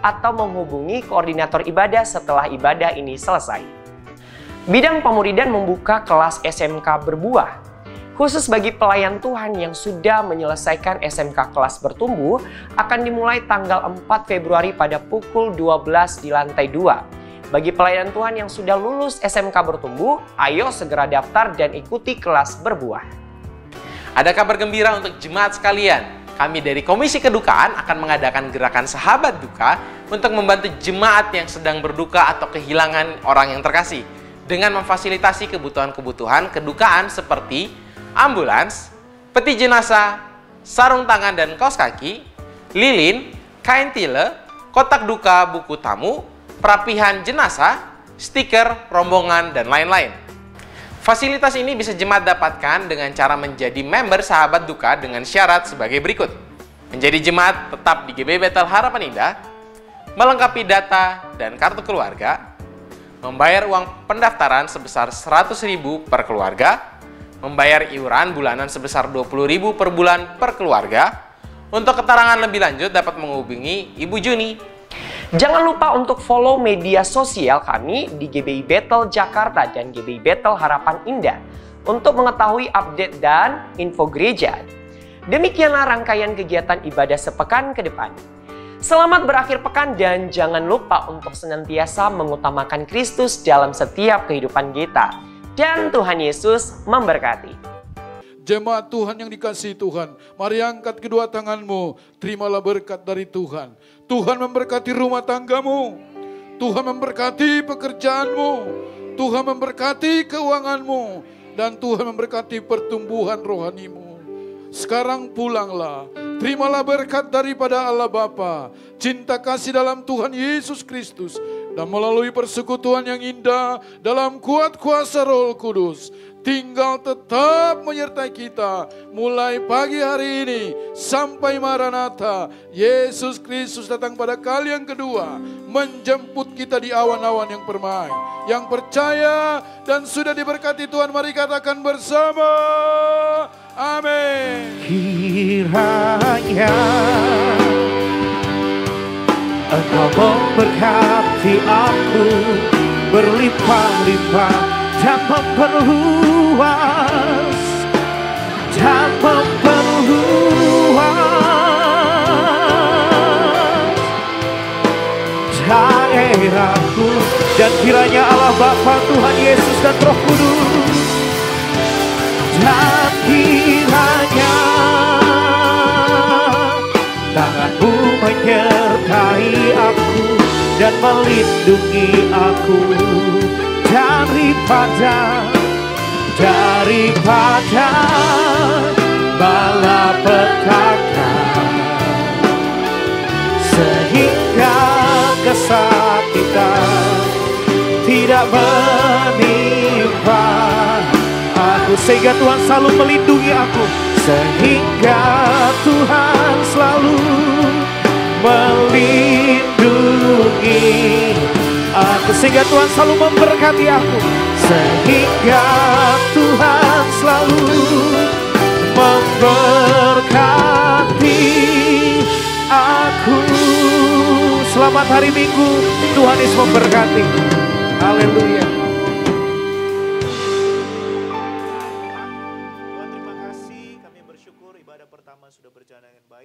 atau menghubungi koordinator ibadah setelah ibadah ini selesai. Bidang pemuridan membuka kelas SMK berbuah. Khusus bagi pelayan Tuhan yang sudah menyelesaikan SMK kelas bertumbuh, akan dimulai tanggal 4 Februari pada pukul 12 di lantai 2. Bagi pelayan Tuhan yang sudah lulus SMK bertumbuh, ayo segera daftar dan ikuti kelas berbuah. Ada kabar gembira untuk jemaat sekalian. Kami dari Komisi Kedukaan akan mengadakan gerakan Sahabat Duka untuk membantu jemaat yang sedang berduka atau kehilangan orang yang terkasih dengan memfasilitasi kebutuhan-kebutuhan kedukaan seperti ambulans, peti jenazah, sarung tangan dan kaos kaki, lilin, kain tile, kotak duka, buku tamu, perapihan jenazah, stiker, rombongan, dan lain-lain. Fasilitas ini bisa jemaat dapatkan dengan cara menjadi member Sahabat Duka dengan syarat sebagai berikut. Menjadi jemaat tetap di GBI Bethel Harapan Indah, melengkapi data dan kartu keluarga, membayar uang pendaftaran sebesar 100.000 per keluarga, membayar iuran bulanan sebesar 20.000 per bulan per keluarga. Untuk keterangan lebih lanjut dapat menghubungi Ibu Juni. Jangan lupa untuk follow media sosial kami di GBI Bethel Jakarta dan GBI Bethel Harapan Indah untuk mengetahui update dan info gereja. Demikianlah rangkaian kegiatan ibadah sepekan ke depan. Selamat berakhir pekan dan jangan lupa untuk senantiasa mengutamakan Kristus dalam setiap kehidupan kita. Dan Tuhan Yesus memberkati. Jemaat Tuhan yang dikasihi Tuhan, mari angkat kedua tanganmu, terimalah berkat dari Tuhan. Tuhan memberkati rumah tanggamu, Tuhan memberkati pekerjaanmu, Tuhan memberkati keuanganmu, dan Tuhan memberkati pertumbuhan rohanimu. Sekarang pulanglah, terimalah berkat daripada Allah Bapa, cinta kasih dalam Tuhan Yesus Kristus, dan melalui persekutuan yang indah dalam kuat kuasa Roh Kudus, tinggal tetap menyertai kita mulai pagi hari ini sampai Maranatha. Yesus Kristus datang pada kali yang kedua, menjemput kita di awan-awan yang permai. Yang percaya dan sudah diberkati Tuhan, mari katakan bersama, amin. Kiranya Engkau memberkati aku berlimpah-limpah dan memperluas daerahku, dan kiranya Allah Bapa, Tuhan Yesus dan Roh Kudus, dan kiranya tanganmu menyertai aku dan melindungi aku daripada malapetaka, sehingga kesakitan tidak menimpa aku. aku. Sehingga Tuhan selalu melindungi aku. Sehingga Tuhan selalu melindungi aku. Sehingga Tuhan selalu memberkati aku. Sehingga Tuhan selalu memberkati aku. Selamat hari Minggu, Tuhan Yesus memberkati. Haleluya. Tuhan terima kasih, kami bersyukur ibadah pertama sudah berjalan dengan baik.